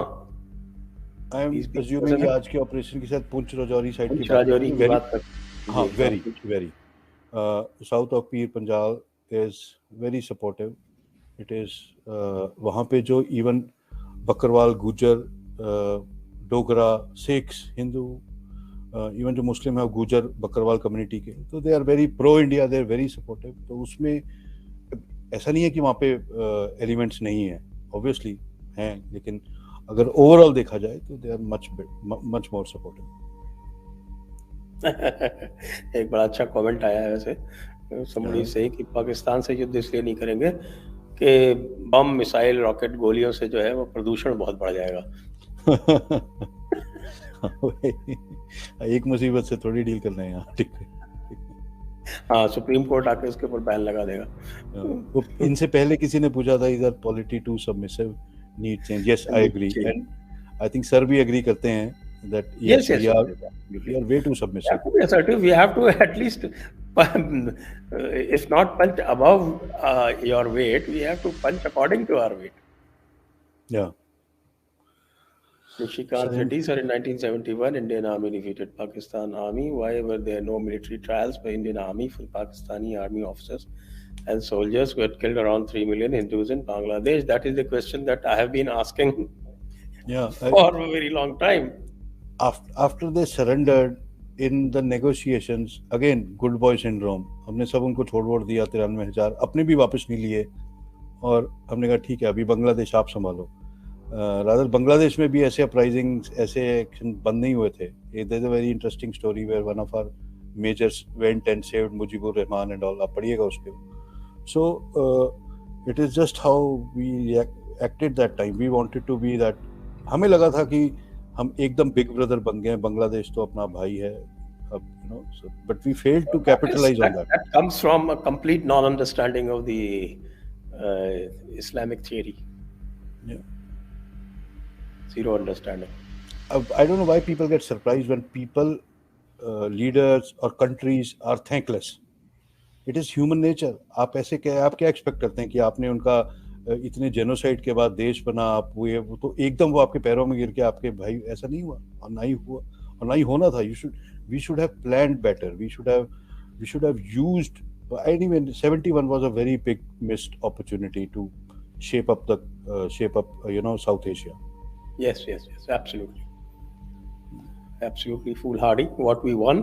आई एम अज्यूमिंग आज के ऑपरेशन के साथ पुंछ राजौरी साइड की पुंछ बात राजौरी की वेरी, बात कर, हाँ जी, very very south of Pir Punjab is very supportive. It is वहाँ पे जो इवन बकरवाल, गुजर, डोगरा, सिख्स, हिंदू, इवन जो मुस्लिम है गुजर बकरवाल कम्युनिटी के, तो they are very pro India, they are very supportive. तो उसमें ऐसा नहीं है कि वहाँ पे एलिमेंट्स नहीं है, ऑब्वियसली हैं, लेकिन अगर ओवरऑल देखा जाए तो they are much more supportive. एक बड़ा अच्छा कमेंट आया है वैसे, somebody से कि पाकिस्तान से युद्ध इसलिए नहीं करेंगे कि बम, मिसाइल, रॉकेट, गोलियों से जो है वो प्रदूषण बहुत बढ़ जाएगा। एक मुसीबत से थोड़ी डील करना है यहाँ, ठीक है। हाँ, सुप्रीम कोर्ट आके उसके ऊपर बैन लगा देगा। वो इनसे पहले किसी ने पूछा था, इधर polity too submissive need change. Yes, I agree, and I think sir भी एग्री करते हैं that yes, we are way too submissive. We have to be assertive. We have to at least, if not punch above your weight, we have to punch according to our weight. Yeah. Nishikant Reddy, sir, in 1971, Indian Army defeated Pakistan Army. Why were there no military trials for Indian Army for Pakistani Army officers and soldiers who had killed around 3 million Hindus in Bangladesh? That is the question that I have been asking for a very long time. After they surrendered in the negotiations, again good boy syndrome, हमने सब उनको छोड़ दिया, 93,000 अपने भी वापस नहीं लिए, और हमने कहा ठीक है अभी बांग्लादेश आप संभालो। रादर बांग्लादेश में भी ऐसे अपराइजिंग, ऐसे एक्शन बंद नहीं हुए थे। There's a very interesting story where one of our majors went and saved Mujibur Rahman and all, आप पढ़िएगा उसके। So it is just how we acted that time. We wanted to be that, हमें लगा था कि हम एकदम big brother बन गए, बांग्लादेश तो अपना भाई है अब, you know, so, but we failed to capitalize on that. That comes from a complete non-understanding of the Islamic theory. Yeah. Zero understanding. I don't know why people get surprised when people, leaders or countries are thankless. It is human nature. आप ऐसे क्या, आप क्या expect करते हैं कि आपने उनका इतने जेनोसाइड के बाद देश बना, आप वो तो एकदम वो आपके पैरों में गिर के आपके भाई, ऐसा नहीं हुआ और ना ही हुआ और ना ही होना था। We should have planned better. We should have used. Anyway, 71 was a very big missed opportunity to shape up South Asia. Yes, absolutely foolhardy. What we won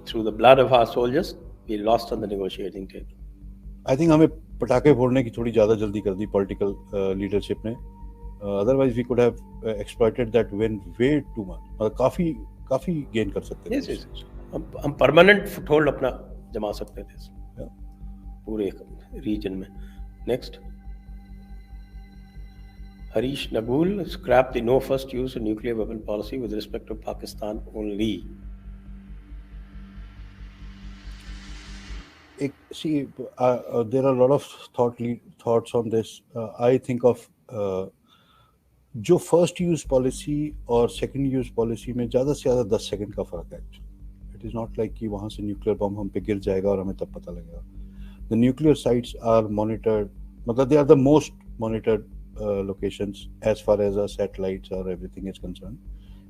through the blood of our soldiers, we lost on the negotiating table. I think हमें पटाखे फोड़ने की थोड़ी ज्यादा जल्दी कर दी political leadership ने। Otherwise we could have exploited that win way too much, मतलब काफी गेन कर सकते थे। yes. हम परमानेंट फुटहोल्ड अपना जमा सकते थे पूरे रीजन में। Next, Harish Nagul, scrap the no first use of nuclear weapon policy with respect to Pakistan only. See, there are a lot of thoughts on this. I think of जो first use policy और second use policy में ज़्यादा से ज़्यादा 10 second का फर्क है। It is not like कि वहाँ से न्यूक्लियर बम हम पे गिर जाएगा और हमें तब पता लगेगा। The nuclear sites are monitored, मतलब they are the most monitored locations as far as satellites और एवरीथिंग इज कंसर्न।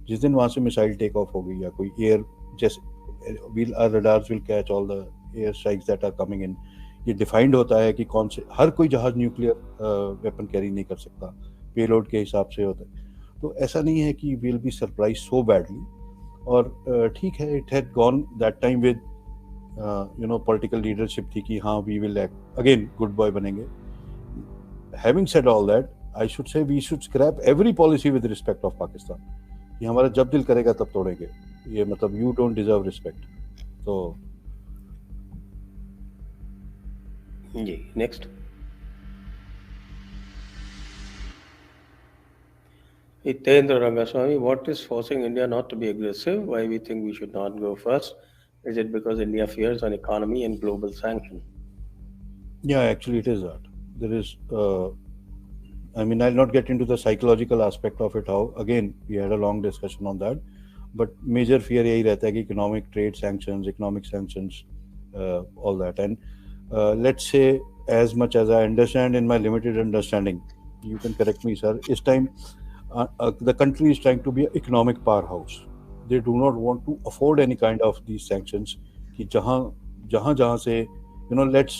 जिस दिन वहाँ से मिसाइल टेक ऑफ होगी या कोई एयर, जैसे radars will catch all the air strikes that are coming in. ये डिफाइंड होता है कि कौन से, हर कोई जहाज न्यूक्लियर वेपन कैरी नहीं कर सकता, पेलोड के हिसाब से होता है। तो ऐसा नहीं है कि will be surprise so badly. और ठीक है, it had gone that time with political leadership थी कि हाँ we will again good boy बनेंगे. Having said all that, I should say we should scrap every policy with respect of Pakistan. कि हमारा जब दिल करेगा तब तोड़ेंगे, ये मतलब यू डोंट डिजर्व रिस्पेक्ट. तो जी next. Hitendra Rangaswamy, what is forcing India not to be aggressive? Why we think we should not go first? Is it because India fears an economy and global sanction? Yeah, actually it is that. There is, I mean, I'll not get into the psychological aspect of it. How, again, we had a long discussion on that. But major fear यही रहता है कि economic trade sanctions, economic sanctions, all that. And let's say, as much as I understand in my limited understanding, you can correct me, sir, this time the country is trying to be an economic powerhouse. They do not want to afford any kind of these sanctions. कि जहाँ से, let's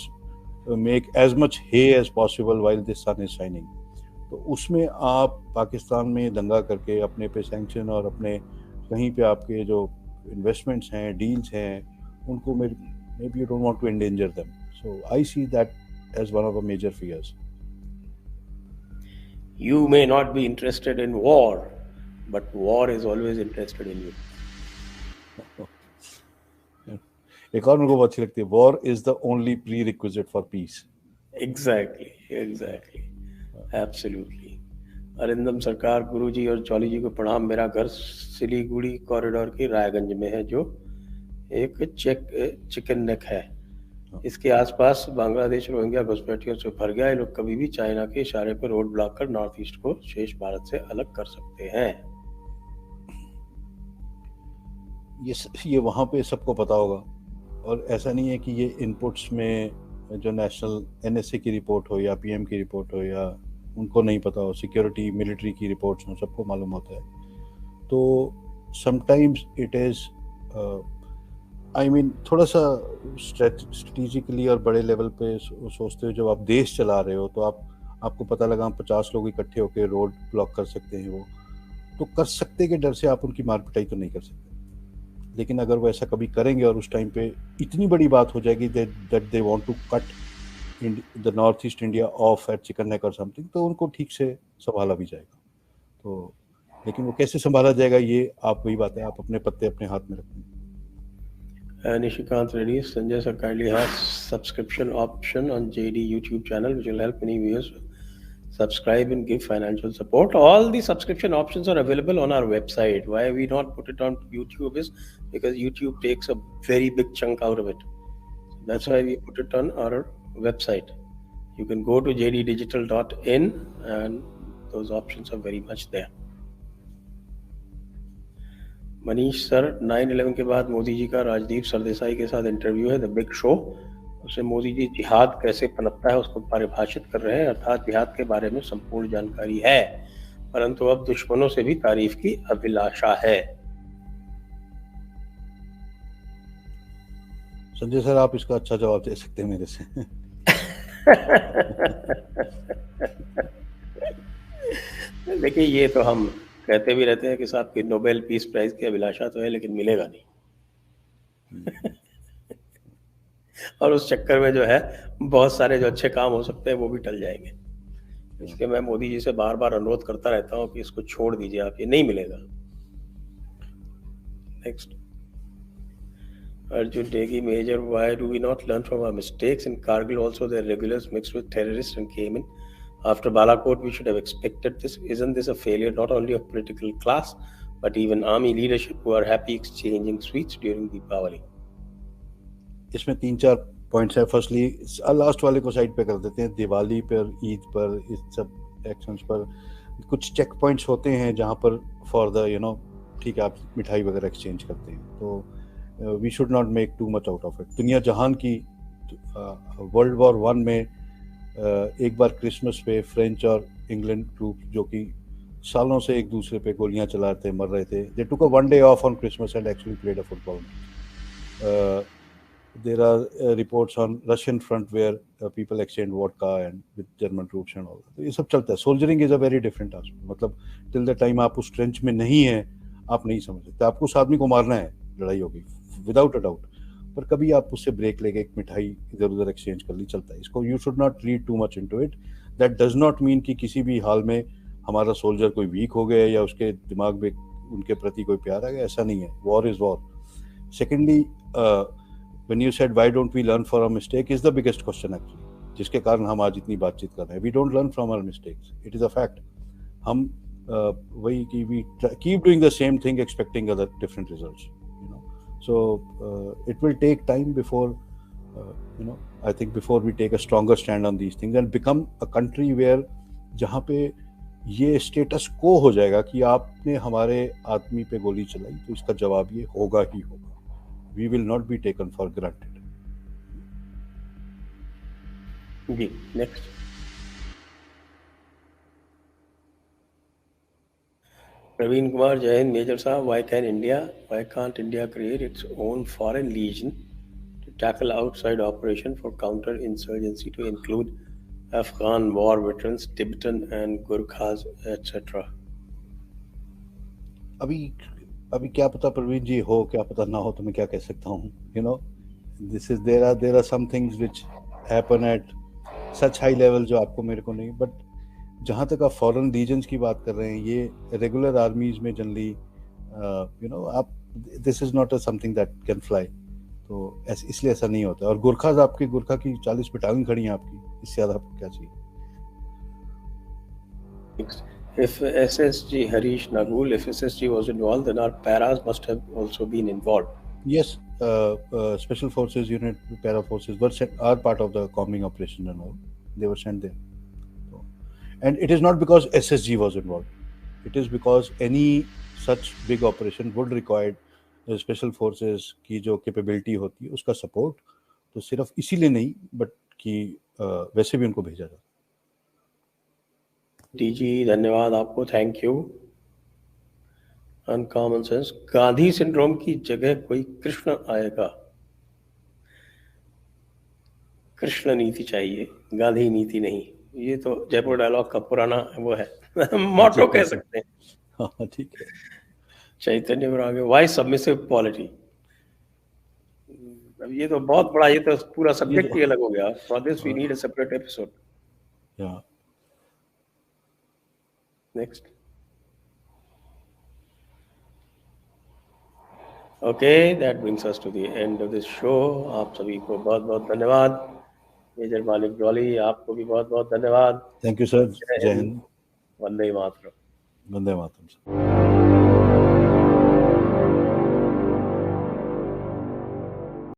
make as much hay as possible while the sun is shining. तो उसमें आप पाकिस्तान में दंगा करके अपने पे सैंक्शन और अपने कहीं पे आपके जो इन्वेस्टमेंट्स हैं, डील्स हैं, उनको maybe you don't want to endanger them. So I see that as one of the major fears. You may not be interested in war, but war is always interested in you. एक और मेरे को बहुत अच्छी लगती है, war is the only prerequisite for peace. Exactly, absolutely. Arindam सरकार, गुरुजी और चौली जी को प्रणाम. मेरा घर सिलीगुड़ी कॉरिडोर की रायगंज में है, जो एक चिकन नेक है. इसके आसपास बांग्लादेश रोहिंग्या घुसपैठियों से भर गया. ये लोग कभी भी चाइना के इशारे पर रोड ब्लॉक कर नॉर्थ ईस्ट को शेष भारत से अलग कर सकते हैं. ये वहाँ पे सबको पता होगा, और ऐसा नहीं है कि ये इनपुट्स में जो नेशनल NSA की रिपोर्ट हो या PM की रिपोर्ट हो या उनको नहीं पता हो, सिक्योरिटी मिलिट्री की रिपोर्ट्स हो, सबको मालूम होता है. तो sometimes it is I mean थोड़ा सा स्ट्रेटेजिकली और बड़े लेवल पे सोचते हो. जब आप देश चला रहे हो तो आपको पता लगा 50 लोग इकट्ठे होकर रोड ब्लॉक कर सकते हैं, वो तो कर सकते के डर से आप उनकी मार पिटाई तो नहीं कर सकते. लेकिन अगर वो ऐसा कभी करेंगे और उस टाइम पे इतनी बड़ी बात हो जाएगी that they want to cut the north east India off at chicken neck और समथिंग, तो उनको ठीक से संभाला भी जाएगा. तो लेकिन वो कैसे संभाला जाएगा, ये आप वही बात है, आप अपने पत्ते अपने हाथ में रखें. Nishikant Reddy, Sanjay sir kindly has subscription option on JD YouTube channel, which will help many viewers subscribe and give financial support. All the subscription options are available on our website. Why we not put it on YouTube is because YouTube takes a very big chunk out of it. That's why we put it on our website. You can go to jddigital.in and those options are very much there. Manish sir, 9/11 के बाद मोदी जी का राजदीप सरदेसाई के साथ interview है, the big show. उससे मोदी जी जिहाद कैसे पनपता है उसको परिभाषित कर रहे हैं. अर्थात जिहाद के बारे में संपूर्ण जानकारी है, परंतु अब दुश्मनों से भी तारीफ की अभिलाषा है. संजय सर, आप इसका अच्छा जवाब दे सकते हैं मेरे से. देखिए, ये तो हम कहते भी रहते हैं कि साहब की नोबेल पीस प्राइज की अभिलाषा तो है, लेकिन मिलेगा नहीं. और उस चक्कर में जो है बहुत सारे जो अच्छे काम हो सकते हैं वो भी टल जाएंगे. इसलिए मैं मोदी जी से बार बार अनुरोध करता रहता हूँ कि इसको छोड़ दीजिए आप, ये नहीं मिलेगा. Next. Arjun Degi, Major, why do we not learn from our mistakes? In Kargil also their regulars mixed with terrorists and came in. After Balakot, we should have expected this. Isn't this a failure not only of political class, but even army leadership who are happy exchanging sweets during Deepavali? इसमें 3-4 points हैं. Firstly last वाले को side पे कर देते हैं. दिवाली पर, ईद पर, इस सब एक्शंस पर कुछ चेक पॉइंट्स होते हैं जहाँ पर फॉर द ठीक है आप मिठाई वगैरह एक्सचेंज करते हैं. तो we should not make too much out of it. दुनिया जहान की वर्ल्ड वॉर 1 में एक बार क्रिसमस पे फ्रेंच और इंग्लैंड ट्रूप जो कि सालों से एक दूसरे पे गोलियां चलाते मर रहे थे, दे टुक अ 1 day of on Christmas and actually played a football match. There are reports on Russian front where people exchange vodka and with German troops and all. तो ये सब चलता है. Soldiering is a very different aspect. मतलब till the time आप उस trench में नहीं हैं, आप नहीं समझ सकते। आपको उस आदमी को मारना है, लड़ाई होगी विदाउट अ डाउट, पर कभी आप उससे ब्रेक लेके एक मिठाई इधर उधर एक्सचेंज कर ली, चलता है। इसको you should not read too much into it. That does not mean कि किसी भी हाल में हमारा सोल्जर कोई वीक हो गया या उसके दिमाग में उनके प्रति कोई प्यार आ गया, ऐसा नहीं है। War is war. Secondly, when you said why don't we learn from our mistake is the biggest question actually, जिसके कारण हम आज इतनी बातचीत कर रहे हैं। We don't learn from our mistakes, it is a fact. हम वही कि we keep doing the same thing expecting other different results, you know. So it will take time before, you know, I think before we take a stronger stand on these things and become a country where जहाँ पे ये status को हो जाएगा कि आपने हमारे आदमी पे गोली चलाई तो इसका जवाब ये होगा ही होगा। We will not be taken for granted. Ji, next. Praveen Kumar, Jai Hind, Major Saab, why can't India create its own foreign legion to tackle outside operation for counter-insurgency to include Afghan war veterans, Tibetan and Gurkhas, etc. अभी क्या पता प्रवीण जी, हो क्या पता ना हो, तो मैं क्या कह सकता हूँ। You know, there are some things which happen at such high level जो आपको मेरे को नहीं, but जहाँ तक आप फॉरेन रीजन्स की बात कर रहे हैं, ये रेगुलर आर्मीज में जनरली यू नो आप, this is not something that can fly, तो इसलिए ऐसा नहीं होता। और गुरखाज, आपकी गुरखा की 40 बटालियन खड़ी हैं आपकी, इससे ज्यादा आपको क्या चाहिए। If SSG Harish Nagul, if SSG was involved, then our paras must have also been involved. Yes, special forces unit, para forces were sent, are part of the combing operation and all. They were sent there. So, and it is not because SSG was involved. It is because any such big operation would require special forces की जो capability होती है उसका support, तो सिर्फ इसीलिए नहीं, but कि वैसे भी उनको भेजा जाता। डीजी धन्यवाद आपको, thank you. Uncommon sense, Gandhi syndrome की जगह कोई कृष्ण आएगा। कृष्ण नीति चाहिए, गांधी नीति नहीं। ये तो जयपुर डायलॉग का पुराना वो है मोटो कह सकते हैं। हाँ ठीक है। चैतन्य विरागे, व्हाई सबमिसिव पॉलिटी। अब ये तो बहुत बड़ा, ये तो पूरा सब्जेक्ट ही अलग हो गया। For this we need a separate episode. या next. Okay, that brings us to the end of this show. आप सभी को बहुत बहुत धन्यवाद। मेजर मालिक डॉली, आपको भी बहुत बहुत धन्यवाद। Thank you sir. जय हिंद। वंदे मातरम। वंदे मातरम सर।